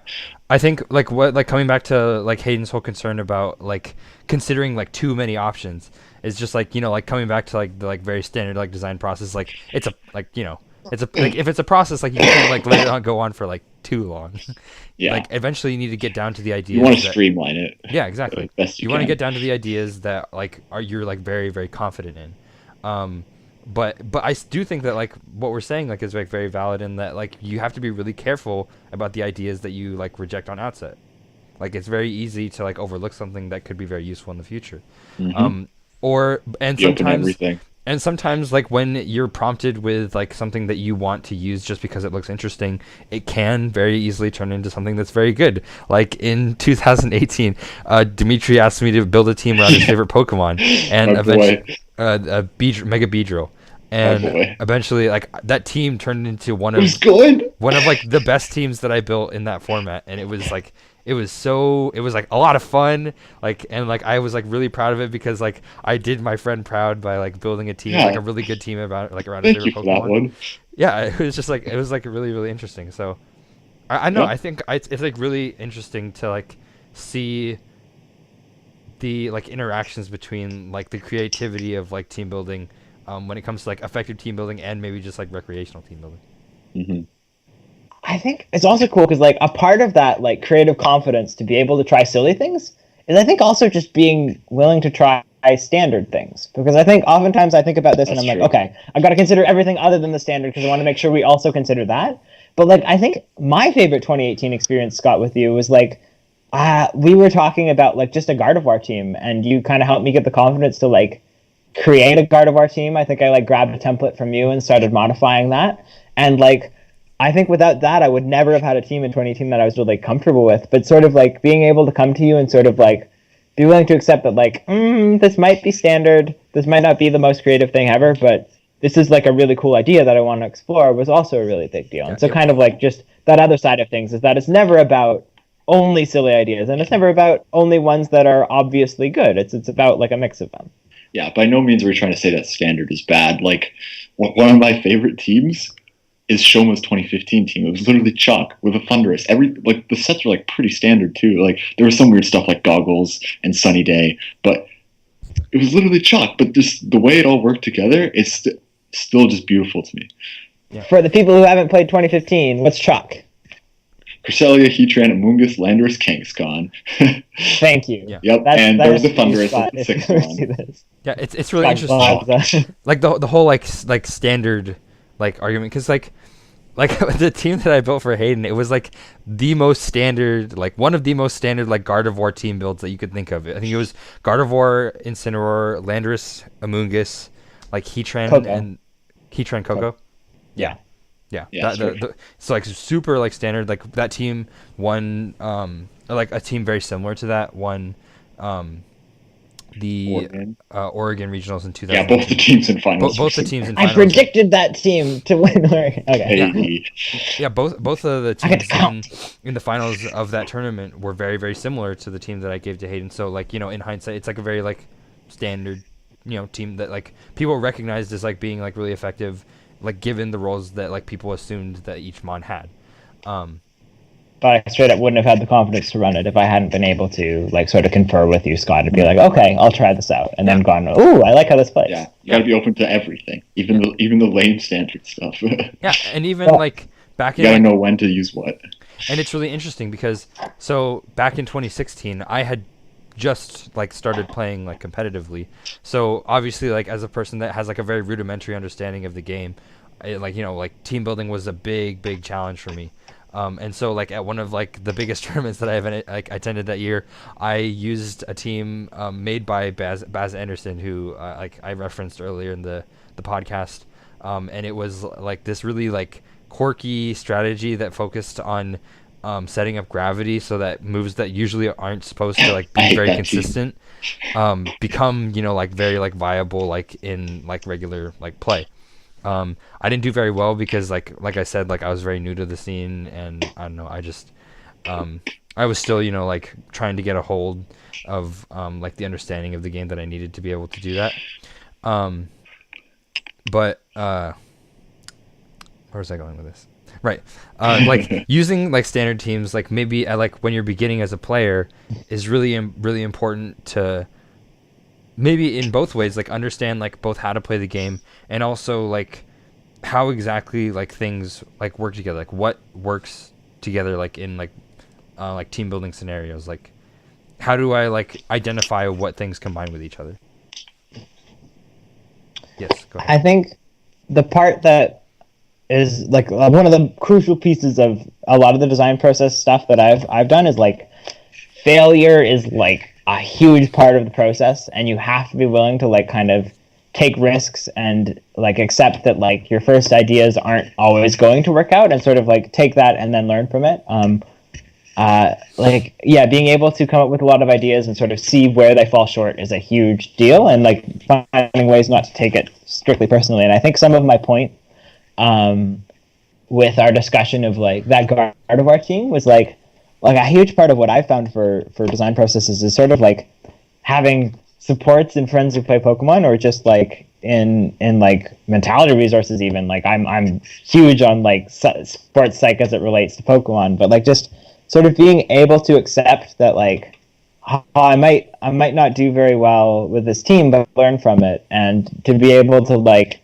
I think like coming back to like Hayden's whole concern about like considering like too many options is just like, you know, like coming back to like the like very standard like design process. Like it's a like, you know, it's a like if it's a process, like you can't like let it go on for like too long. Yeah. Like eventually you need to get down to the ideas. You want to streamline it. Yeah, exactly. Like best you want to get down to the ideas that like you're like very, very confident in. But I do think that like what we're saying like is like very valid, in that like you have to be really careful about the ideas that you like reject on outset. Like it's very easy to like overlook something that could be very useful in the future. Mm-hmm. And sometimes like when you're prompted with like something that you want to use just because it looks interesting, it can very easily turn into something that's very good. Like in 2018, Demitri asked me to build a team around his favorite Pokemon, and eventually Mega Beedrill. And eventually like that team turned into one of like the best teams that I built in that format, and it was like it was like a lot of fun, like, and like I was like really proud of it because like I did my friend proud by like building a team, like a really good team about like around his favorite Pokemon. Yeah, it was just like it was like really, really interesting. So I know, I think it's like really interesting to like see the like interactions between like the creativity of like team building when it comes to like effective team building and maybe just like recreational team building. Mm-hmm. I think it's also cool because like a part of that like creative confidence to be able to try silly things is I think also just being willing to try standard things, because I think oftentimes I think about this and I'm like, okay, I've got to consider everything other than the standard because I want to make sure we also consider that. But like I think my favorite 2018 experience, Scott, with you was like we were talking about like just a Gardevoir team, and you kind of helped me get the confidence to like create a Gardevoir team. I think I like grabbed a template from you and started modifying that, and like I think without that, I would never have had a team in 2018 that I was really comfortable with. But sort of like being able to come to you and sort of like be willing to accept that like, this might be standard. This might not be the most creative thing ever, but this is like a really cool idea that I want to explore was also a really big deal. And so Yeah. kind of like just that other side of things is that it's never about only silly ideas, and it's never about only ones that are obviously good. It's about like a mix of them. Yeah, by no means are we trying to say that standard is bad. Like, one of my favorite teams is Shoma's 2015 team. It was literally chalk with a Thunderous. The sets were like pretty standard too. Like, there was some weird stuff like Goggles and Sunny Day, but it was literally chalk. But just the way it all worked together is still just beautiful to me. Yeah. For the people who haven't played 2015, what's chalk? Cresselia, Heatran, Amoonguss, Landorus, Kangaskhan. Thank you. Yeah. Yep, and there was a Thunderous at the sixth one. Yeah, it's really interesting. Like the whole like standard like argument, because like the team that I built for Hayden, it was like the most standard, like one of the most standard like Gardevoir team builds that you could think of. I think it was Gardevoir, Incineroar, Landorus, Amoonguss, like Heatran and Heatran Coco. Yeah. So like super like standard, like that team won like a team very similar to that won the Oregon regionals in 2000. Yeah, both the teams in finals. Both the teams in finals. I predicted that team to win Oregon. Okay. Yeah, both of the teams in the finals of that tournament were very, very similar to the team that I gave to Hayden. So like, in hindsight, it's like a very like standard, team that like people recognized as like being like really effective, like given the roles that like people assumed that each mon had. But I straight up wouldn't have had the confidence to run it if I hadn't been able to like sort of confer with you, Scott, and be like, okay, I'll try this out, and then gone, ooh, I like how this plays. Yeah, you gotta be open to everything, even the lame standard stuff. Yeah, and even like back in, you gotta know when to use what. And it's really interesting because so back in 2016, I had just like started playing like competitively. So obviously, like as a person that has like a very rudimentary understanding of the game, like team building was a big challenge for me. And so like at one of like the biggest tournaments that I attended that year, I used a team made by Baz Anderson, who like I referenced earlier in the podcast, and it was like this really like quirky strategy that focused on setting up gravity so that moves that usually aren't supposed to like be very consistent become like very like viable like in like regular like play. I didn't do very well because like I said, like I was very new to the scene, and I don't know, I just I was still like trying to get a hold of like the understanding of the game that I needed to be able to do that. But where was I going with this? Right. Like using like standard teams, like maybe like when you're beginning as a player, is really important to maybe in both ways, like understand like both how to play the game and also like how exactly like things like work together, like what works together like in like team building scenarios, like how do I like identify what things combine with each other. Yes, go ahead. I think the part that is like one of the crucial pieces of a lot of the design process stuff that I've done is like failure is like a huge part of the process, and you have to be willing to like kind of take risks and like accept that like your first ideas aren't always going to work out, and sort of like take that and then learn from it. Being able to come up with a lot of ideas and sort of see where they fall short is a huge deal, and like finding ways not to take it strictly personally. And I think some of my point with our discussion of like that Gardevoir team was like a huge part of what I found for design processes is sort of like having supports and friends who play Pokemon, or just like in like mentality resources even. Like I'm huge on like sports psych as it relates to Pokemon, but like just sort of being able to accept that like I might not do very well with this team, but learn from it, and to be able to like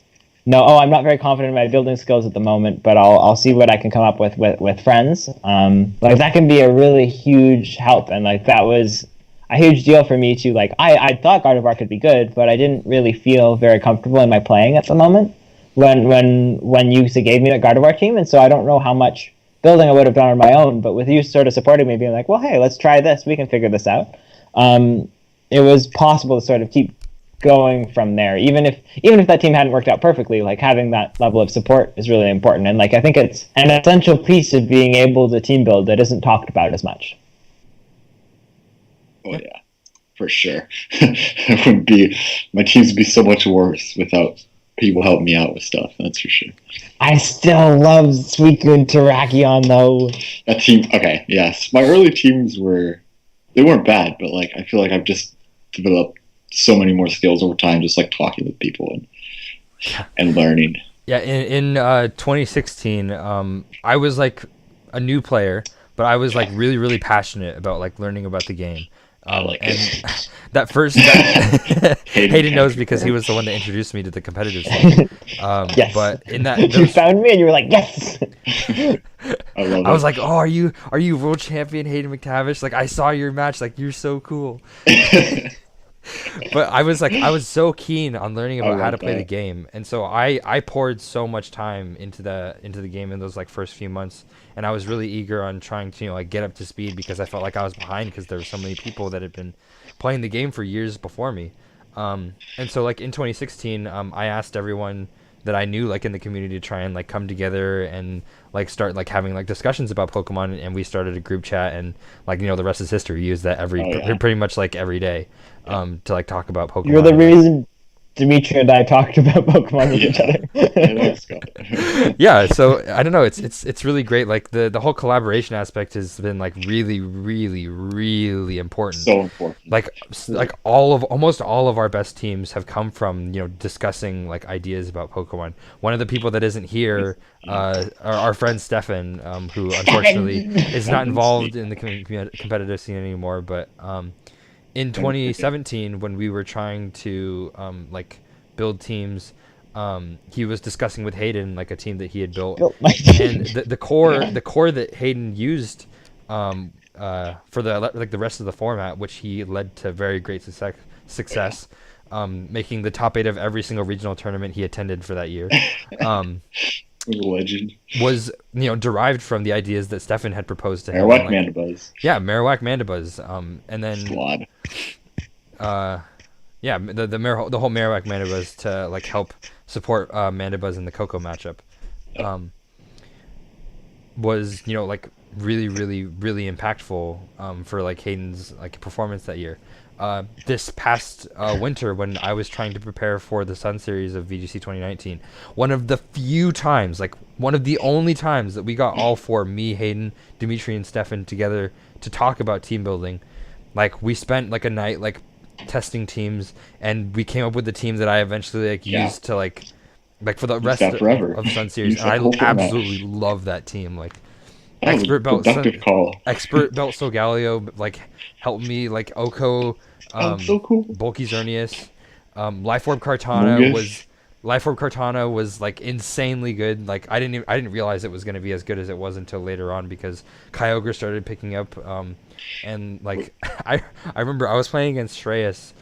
I'm not very confident in my building skills at the moment, but I'll see what I can come up with friends. Like that can be a really huge help, and like that was a huge deal for me too. Like I thought Gardevoir could be good, but I didn't really feel very comfortable in my playing at the moment when you gave me that Gardevoir team, and so I don't know how much building I would have done on my own, but with you sort of supporting me, being like, well, hey, let's try this, we can figure this out. It was possible to sort of keep going from there, even if that team hadn't worked out perfectly. Like having that level of support is really important, and like I think it's an essential piece of being able to team build that isn't talked about as much. Oh yeah, for sure. My teams would be so much worse without people help me out with stuff. That's for sure. I still love Suicune and Terrakion though. That team, okay, yes. My early teams they weren't bad, but like I feel like I've just developed so many more skills over time, just like talking with people and learning. Yeah, in 2016, I was like a new player, but I was like really, really passionate about like learning about the game. That first Hayden knows because he was the one that introduced me to the competitive scene. Yes. But in that, you found me and you were like, yes. I was like, oh, are you world champion Hayden McTavish? Like I saw your match, like you're so cool. But I was so keen on learning about how to play the game, and so I poured so much time into the game in those like first few months, and I was really eager on trying to like get up to speed because I felt like I was behind because there were so many people that had been playing the game for years before me, and so like in 2016, I asked everyone that I knew like in the community to try and like come together and like start like having like discussions about Pokemon, and we started a group chat, and like the rest is history. We use that pretty much like every day to like talk about Pokemon. You're the reason Demitri and I talked about Pokemon with each other. Yeah, so I don't know, it's really great. Like the whole collaboration aspect has been like really, really, really important. So important. Like almost all of our best teams have come from discussing like ideas about Pokemon. One of the people that isn't here, our friend Stefan, who unfortunately is not involved in the competitive scene anymore, but in 2017, when we were trying to like build teams, he was discussing with Hayden like a team that he had built, and the core that Hayden used for the rest of the format, which he led to very great success, making the top 8 of every single regional tournament he attended for that year. Legend. Was derived from the ideas that Stefan had proposed to him. Marowak Mandibuzz. Yeah, Marowak Mandibuzz. And then Slod. Yeah, the whole Marowak Mandibuzz to like help support Mandibuzz in the Coco matchup. Was like really, really, really impactful for like Hayden's like performance that year. This past winter, when I was trying to prepare for the Sun Series of VGC 2019, one of the few times, like one of the only times that we got all four, me, Hayden, Demitri, and Stefan together to talk about team building. Like we spent like a night like testing teams, and we came up with the teams that I eventually like used to like for the rest of Sun Series. And I absolutely love that team. Like Expert Belt Solgaleo like helped me, like Oko, so cool. Bulky Xerneas, Life Orb Kartana was like insanely good. Like I didn't realize it was going to be as good as it was until later on, because Kyogre started picking up, and like I remember I was playing against Shreyas.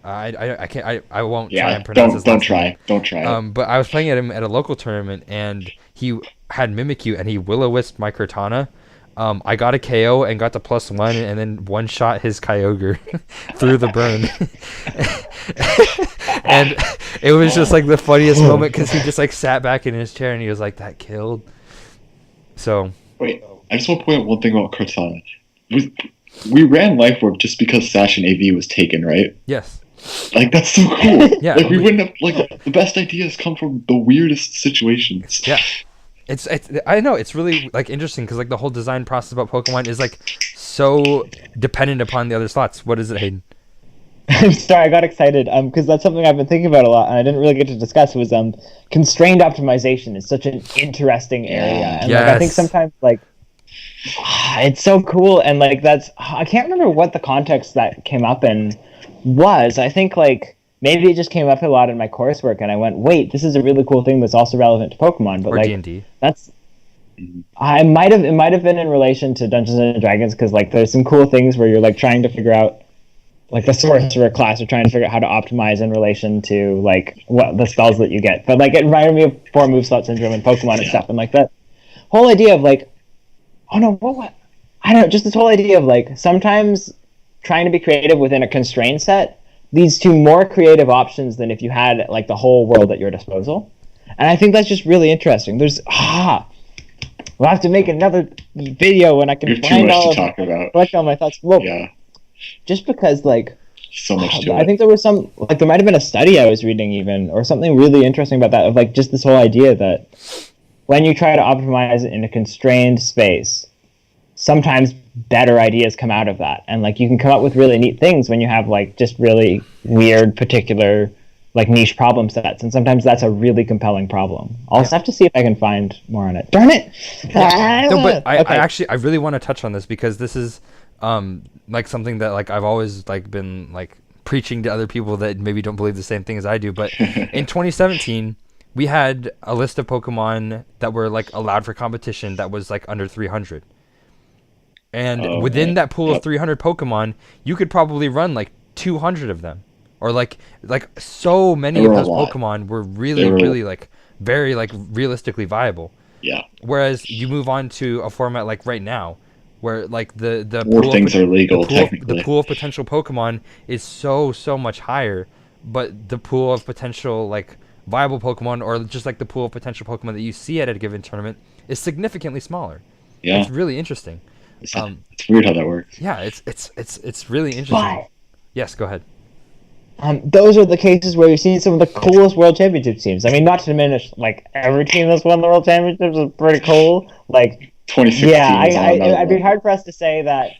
I can't, I won't try and pronounce his last name. Don't try. But I was playing at a local tournament, and he had Mimikyu, and he Will-O-Wisp my Cortana. I got a KO and got the +1, and then one-shot his Kyogre through the burn. And it was just like the funniest moment, because he just like sat back in his chair and he was like, that killed. So wait, I just want to point out one thing about Cortana. We ran Life Orb just because Sash and AV was taken, right? Yes. Like, that's so cool. Yeah. Like, we wouldn't have, like, the best ideas come from the weirdest situations. Yeah. It's I know, it's really like interesting, because like the whole design process about Pokemon is like so dependent upon the other slots. What is it, Hayden? I'm sorry, I got excited because that's something I've been thinking about a lot, and I didn't really get to discuss. Was constrained optimization is such an interesting area, and yes. Like, I think sometimes like it's so cool, and like I can't remember what the context that came up in was. I think like maybe it just came up a lot in my coursework, and I went, wait, this is a really cool thing that's also relevant to Pokemon. But or like D&D. It might have been in relation to Dungeons and Dragons, because like there's some cool things where you're like trying to figure out, like the sorcerer class are trying to figure out how to optimize in relation to like what the spells that you get. But like it reminded me of 4 move slot syndrome and Pokemon and stuff, and like that whole idea of like, oh no, what? I don't know, just this whole idea of like sometimes trying to be creative within a constrained set leads to more creative options than if you had like the whole world at your disposal. And I think that's just really interesting. We'll have to make another video when I can find all of collect all my thoughts. Well, just because like so much to I it. think there was there might have been a study I was reading even, or something really interesting about that, of like just this whole idea that when you try to optimize in a constrained space, sometimes better ideas come out of that. And like you can come up with really neat things when you have like just really weird, particular, like niche problem sets. And sometimes that's a really compelling problem. I'll just have to see if I can find more on it. Darn it! No, but I really want to touch on this because this is like something that like I've always like been like preaching to other people that maybe don't believe the same thing as I do. But in 2017, we had a list of Pokemon that were like allowed for competition that was like under 300. And within that pool of 300 Pokemon, you could probably run like 200 of them, or like so many of those Pokemon were really like very like realistically viable. Yeah. Whereas you move on to a format like right now, where like the more things are legal technically. The pool of potential Pokemon is so much higher, but the pool of potential like viable Pokemon, or just like the pool of potential Pokemon that you see at a given tournament, is significantly smaller. Yeah. It's really interesting. It's weird how that works. Yeah, it's really interesting. But Yes, go ahead. those are the cases where you've seen some of the coolest World Championship teams. I mean, not to diminish, like, every team that's won the World Championships is pretty cool. Like, 2016. yeah, I'd be hard pressed to say that.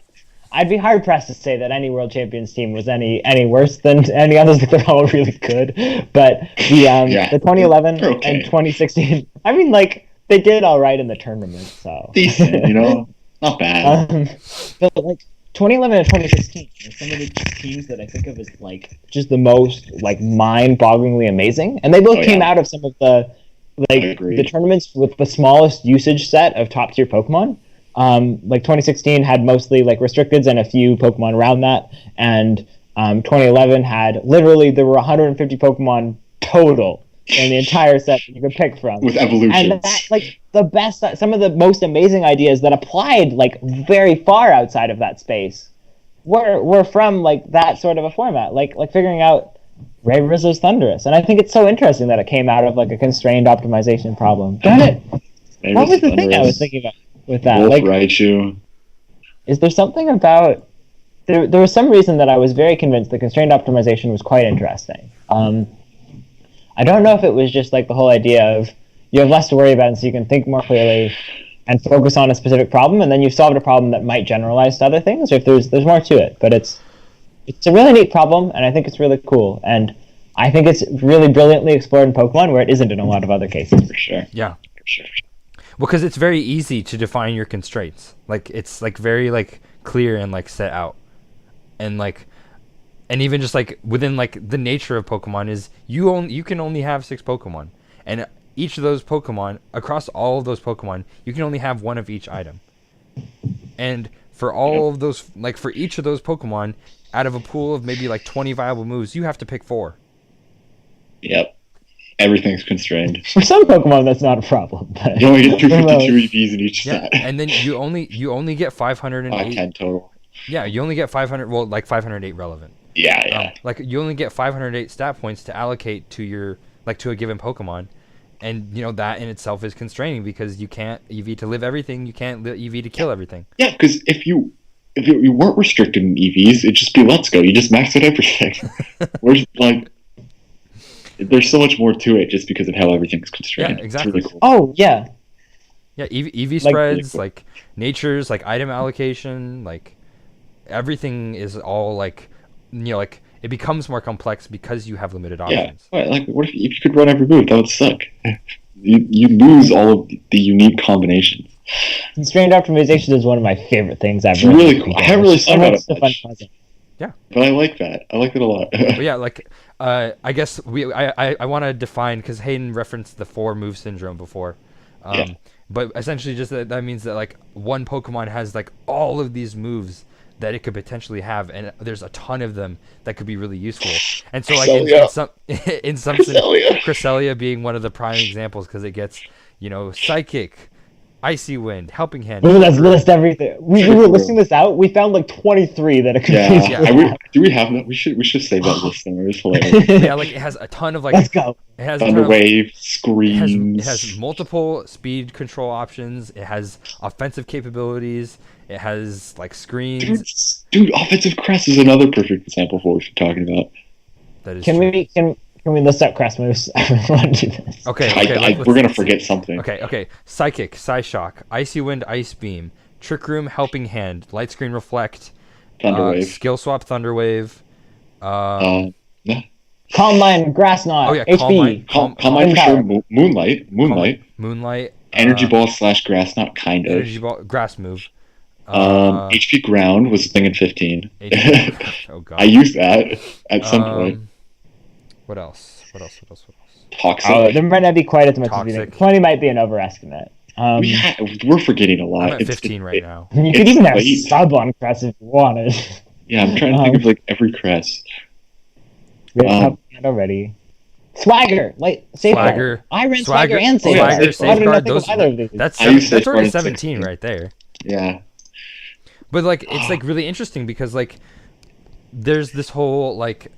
I'd be hard pressed to say that any World Champions team was any worse than any others, but they're all really good. But the 2011 and 2016, I mean, like, they did all right in the tournament, so decent, you know, not bad. But like 2011 and 2016 are some of the teams that I think of as like just the most like mind-bogglingly amazing, and they both came out of some of the the tournaments with the smallest usage set of top tier Pokemon. Like 2016 had mostly like restricteds and a few Pokemon around that, and 2011 had literally there were 150 Pokemon total in the entire set that you could pick from with evolutions. And that, like the best, some of the most amazing ideas that applied like very far outside of that space were from like that sort of a format, like figuring out Ray Rizzo's Thundurus. And I think it's so interesting that it came out of like a constrained optimization problem. Darn it! What was the thing I was thinking about with that? Wolf like, Raichu. Is there something about there was some reason that I was very convinced that constrained optimization was quite interesting. I don't know if it was just like the whole idea of you have less to worry about, and so you can think more clearly and focus on a specific problem, and then you've solved a problem that might generalize to other things, or if there's more to it. But it's a really neat problem, and I think it's really cool, and I think it's really brilliantly explored in Pokemon, where it isn't in a lot of other cases. For sure. Yeah. For sure. Well, because it's very easy to define your constraints. Like it's like very like clear and like set out, and like. And even just like within like the nature of Pokemon is you can only have 6 Pokemon, and each of those Pokemon, across all of those Pokemon, you can only have one of each item. And for all of those, like for each of those Pokemon, out of a pool of maybe like 20 viable moves, you have to pick 4. Yep. Everything's constrained. For some Pokemon, that's not a problem. But You only get 252 EVs in each set. And then you only get 508. 10 total. Yeah, you only get 500. Well, like 508 relevant. Yeah. Like you only get 508 stat points to allocate to your to a given Pokemon, and you know that in itself is constraining because you can't EV to live everything, you can't EV to kill everything. Yeah, because if you weren't restricted in EVs, it'd just be Let's Go. You just max out everything. Where's like, there's so much more to it just because of how everything's constrained. Yeah, exactly. It's really cool. Oh yeah. Yeah, EV spreads, like natures, like item allocation, like everything is all like. Like it becomes more complex because you have limited options. Yeah, like what if you could run every move? That would suck. You lose all of the unique combinations. Constrained optimization is one of my favorite things ever. It's really cool. I haven't really thought about it much. Yeah, but I like that. I like it a lot. But yeah, like I guess I want to define because Hayden referenced the 4 move syndrome before. But essentially, just that means that like one Pokemon has like all of these moves that it could potentially have, and there's a ton of them that could be really useful. And so, like in some sense, Cresselia being one of the prime examples because it gets, Psychic, Icy Wind, Helping Hand. Let's list everything. We were listing this out. We found like 23 that it could be. Do we have that? We should save that list somewhere. It's hilarious. Yeah, like it has a ton of like. Let's go. It has Thunderwave, screens. It has multiple speed control options. It has offensive capabilities. It has like screens. Dude, offensive crest is another perfect example of what we've been talking about. That is Can true. we list out crest moves? I really want to do this. Okay. We're gonna forget something. Okay. Psychic, Psyshock, Icy Wind, Ice Beam, Trick Room, Helping Hand, Light Screen Reflect, Thunderwave. Skill Swap, Thunderwave. Yeah. Calm Mind, Grass Knot, Oh yeah, HP. Calm Mind for sure. Moonlight. Energy Ball / Grass Knot, kind of. Energy Ball, Grass Move. HP Ground was a thing in 15. Oh god. I used that at some point. What else? Toxic. There might not be quite as much as you Toxic. think. 20 might be an overestimate. We're forgetting a lot. I'm at 15 right now. You could even have sub on crest if you wanted. Yeah, I'm trying to think of like every crest. We have already. Swagger, Safeguard. Swagger. I ran Swagger and Safeguard. Swagger, Safeguard. Those, that's Safeguard already in 17 16. right there. Yeah. But like it's like really interesting because like there's this whole like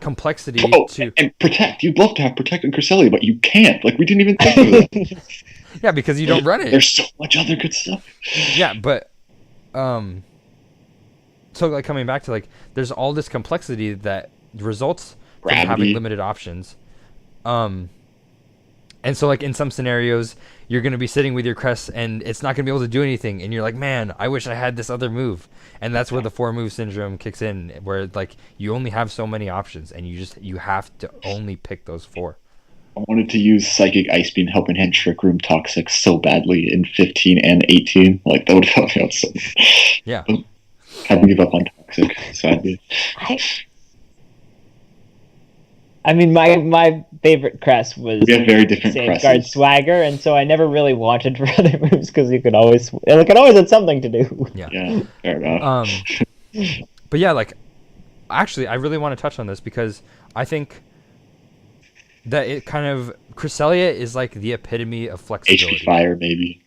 complexity to and protect. You'd love to have protect and Cresselia, but you can't. Like we didn't even think of that. Yeah, because you don't run it. There's so much other good stuff. Yeah, but so like coming back to like there's all this complexity that results from having limited options. And so like in some scenarios you're going to be sitting with your crest and it's not going to be able to do anything and you're like, man, I wish I had this other move. And that's where the 4-move syndrome kicks in, where like you only have so many options and you have to only pick those 4. I wanted to use Psychic, Ice Beam, Helping Hand, Trick Room, Toxic so badly in 15 and 18. Like that would have helped me out so much. Yeah. I had to give up on Toxic, sadly. I mean, my favorite crest was We have very different Safeguard crests. Swagger, and so I never really wanted for other moves because you could always had something to do. Yeah, fair enough. But yeah, like actually I really want to touch on this because I think that it kind of Cresselia is like the epitome of flexibility. HP Fire, maybe.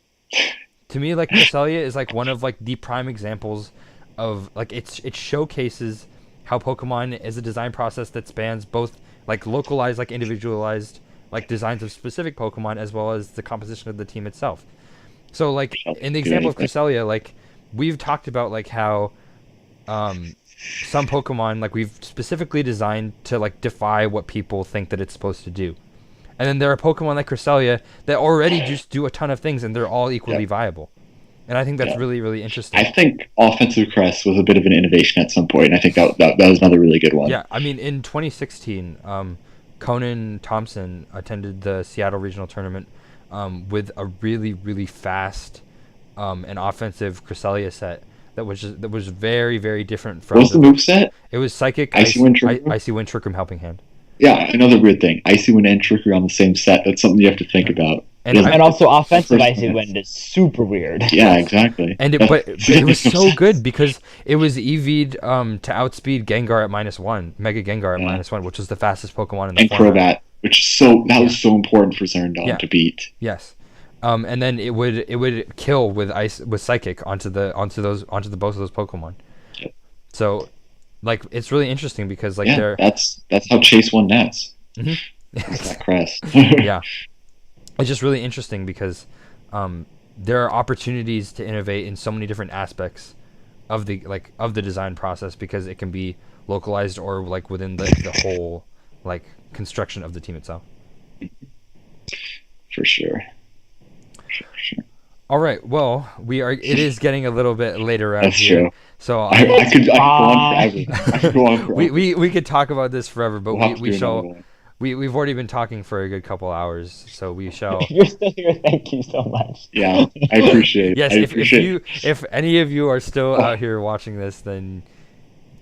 To me, like Cresselia is like one of like the prime examples of like it showcases how Pokemon is a design process that spans both like localized, like individualized, like designs of specific Pokemon as well as the composition of the team itself. So like in the example of Cresselia, like we've talked about like how some Pokemon like we've specifically designed to like defy what people think that it's supposed to do. And then there are Pokemon like Cresselia that already just do a ton of things and they're all equally viable. And I think that's really, really interesting. I think Offensive Crest was a bit of an innovation at some point, and I think that was another really good one. Yeah, I mean, in 2016, Conan Thompson attended the Seattle Regional Tournament with a really, really fast and offensive Cresselia set that was very, very different from. What was the moveset? It was Psychic, Icy Wind, Trick Room? Icy Wind, Trick Room, Helping Hand. Yeah, another weird thing. Icy Wind and Trick Room on the same set. That's something you have to think about. And also offensive Icy Wind is super weird. Yeah, exactly. And it was so good because it was EV'd to outspeed Gengar at -1, Mega Gengar at -1, which was the fastest Pokemon in the format. Crobat, which is was so important for Zerndon to beat. Yes. And then it would kill with Psychic onto both of those Pokemon. Yep. So like it's really interesting because like that's how Chase won Nats. Mm-hmm. That crest. Yeah. It's just really interesting because there are opportunities to innovate in so many different aspects of the design process because it can be localized or like within the whole like construction of the team itself. For sure. All right. Well, it is getting a little bit later out That's here. True. So I could go on forever. We could talk about this forever, but we shall. One. We've already been talking for a good couple hours, so we shall. You're still here. Thank you so much. Yeah, I appreciate. Yes, if any of you are still out here watching this, then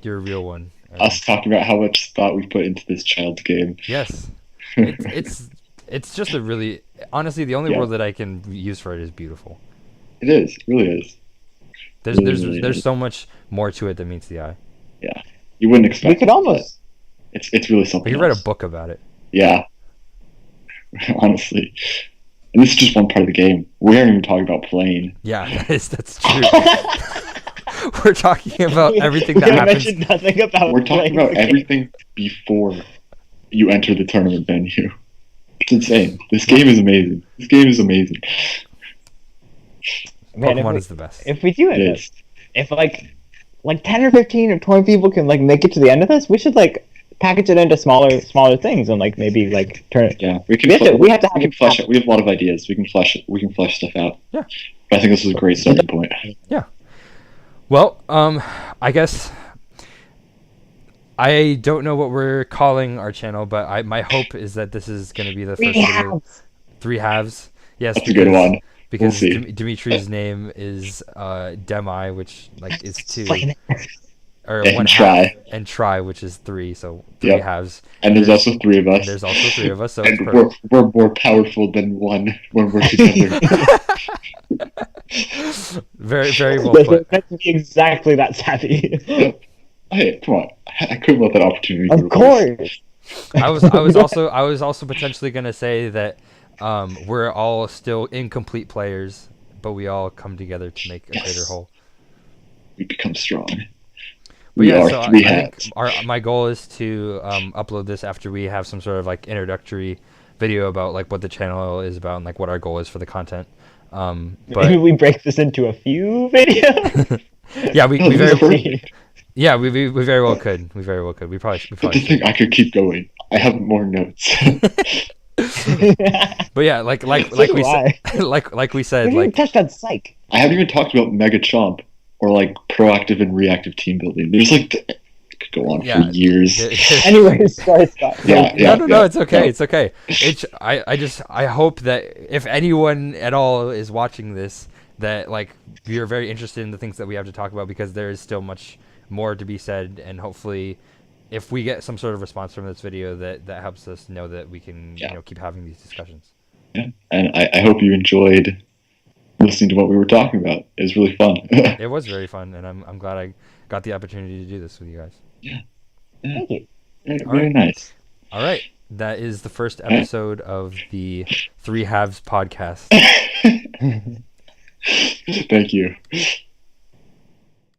you're a real one. Us talking about how much thought we put into this child's game. Yes, it's just a really honestly the only word that I can use for it is beautiful. It is. It really is. There's so much more to it than meets the eye. Yeah, you wouldn't expect. We could almost. It's really something. You read a book about it. Yeah. Honestly. And this is just one part of the game. We aren't even talking about playing. Yeah, that's true. We're talking about everything that happens. Nothing about We're talking about everything before you enter the tournament venue. It's insane. This game is amazing. Man, Pokemon is the best. If we do it, if like 10 or 15 or 20 people can like make it to the end of this, we should like package it into smaller things and like maybe like turn it. Yeah, we can flesh it. We have a lot of ideas. We can flesh stuff out. Yeah. But I think this is a great starting point. Yeah. Well, I guess I don't know what we're calling our channel, but my hope is that this is going to be the first video. Three Halves. Yes, that's a good one. Because We'll Dimitri's name is Demi, which like is 2. Or and one try. half, and try, which is 3, so 3 halves. And there's also 3 of us. There's also 3 of us, so and we're more powerful than one when we're together. Very, very well put. It's meant to be exactly that savvy. Hey, come on! I couldn't let that opportunity. Of course. I was also potentially gonna say that we're all still incomplete players, but we all come together to make a greater whole. We become strong. But yeah, so I think my goal is to upload this after we have some sort of like introductory video about like what the channel is about and like what our goal is for the content. But maybe we break this into a few videos. Yeah, we very well could. We probably I think I could keep going. I have more notes. But yeah, like we said, we touched on psych. I haven't even talked about Mega Chomp or like proactive and reactive team building. There's like it could go on for years. Anyways, sorry, Scott. No, it's okay. It's okay. I hope that if anyone at all is watching this, that like you're very interested in the things that we have to talk about, because there is still much more to be said, and hopefully if we get some sort of response from this video, that helps us know that we can keep having these discussions. Yeah, and I hope you enjoyed listening to what we were talking about. It was really fun. It was very fun, and I'm glad I got the opportunity to do this with you guys. Yeah. Thank you. Very nice. All right, that is the first episode of the Three Halves podcast. Thank you.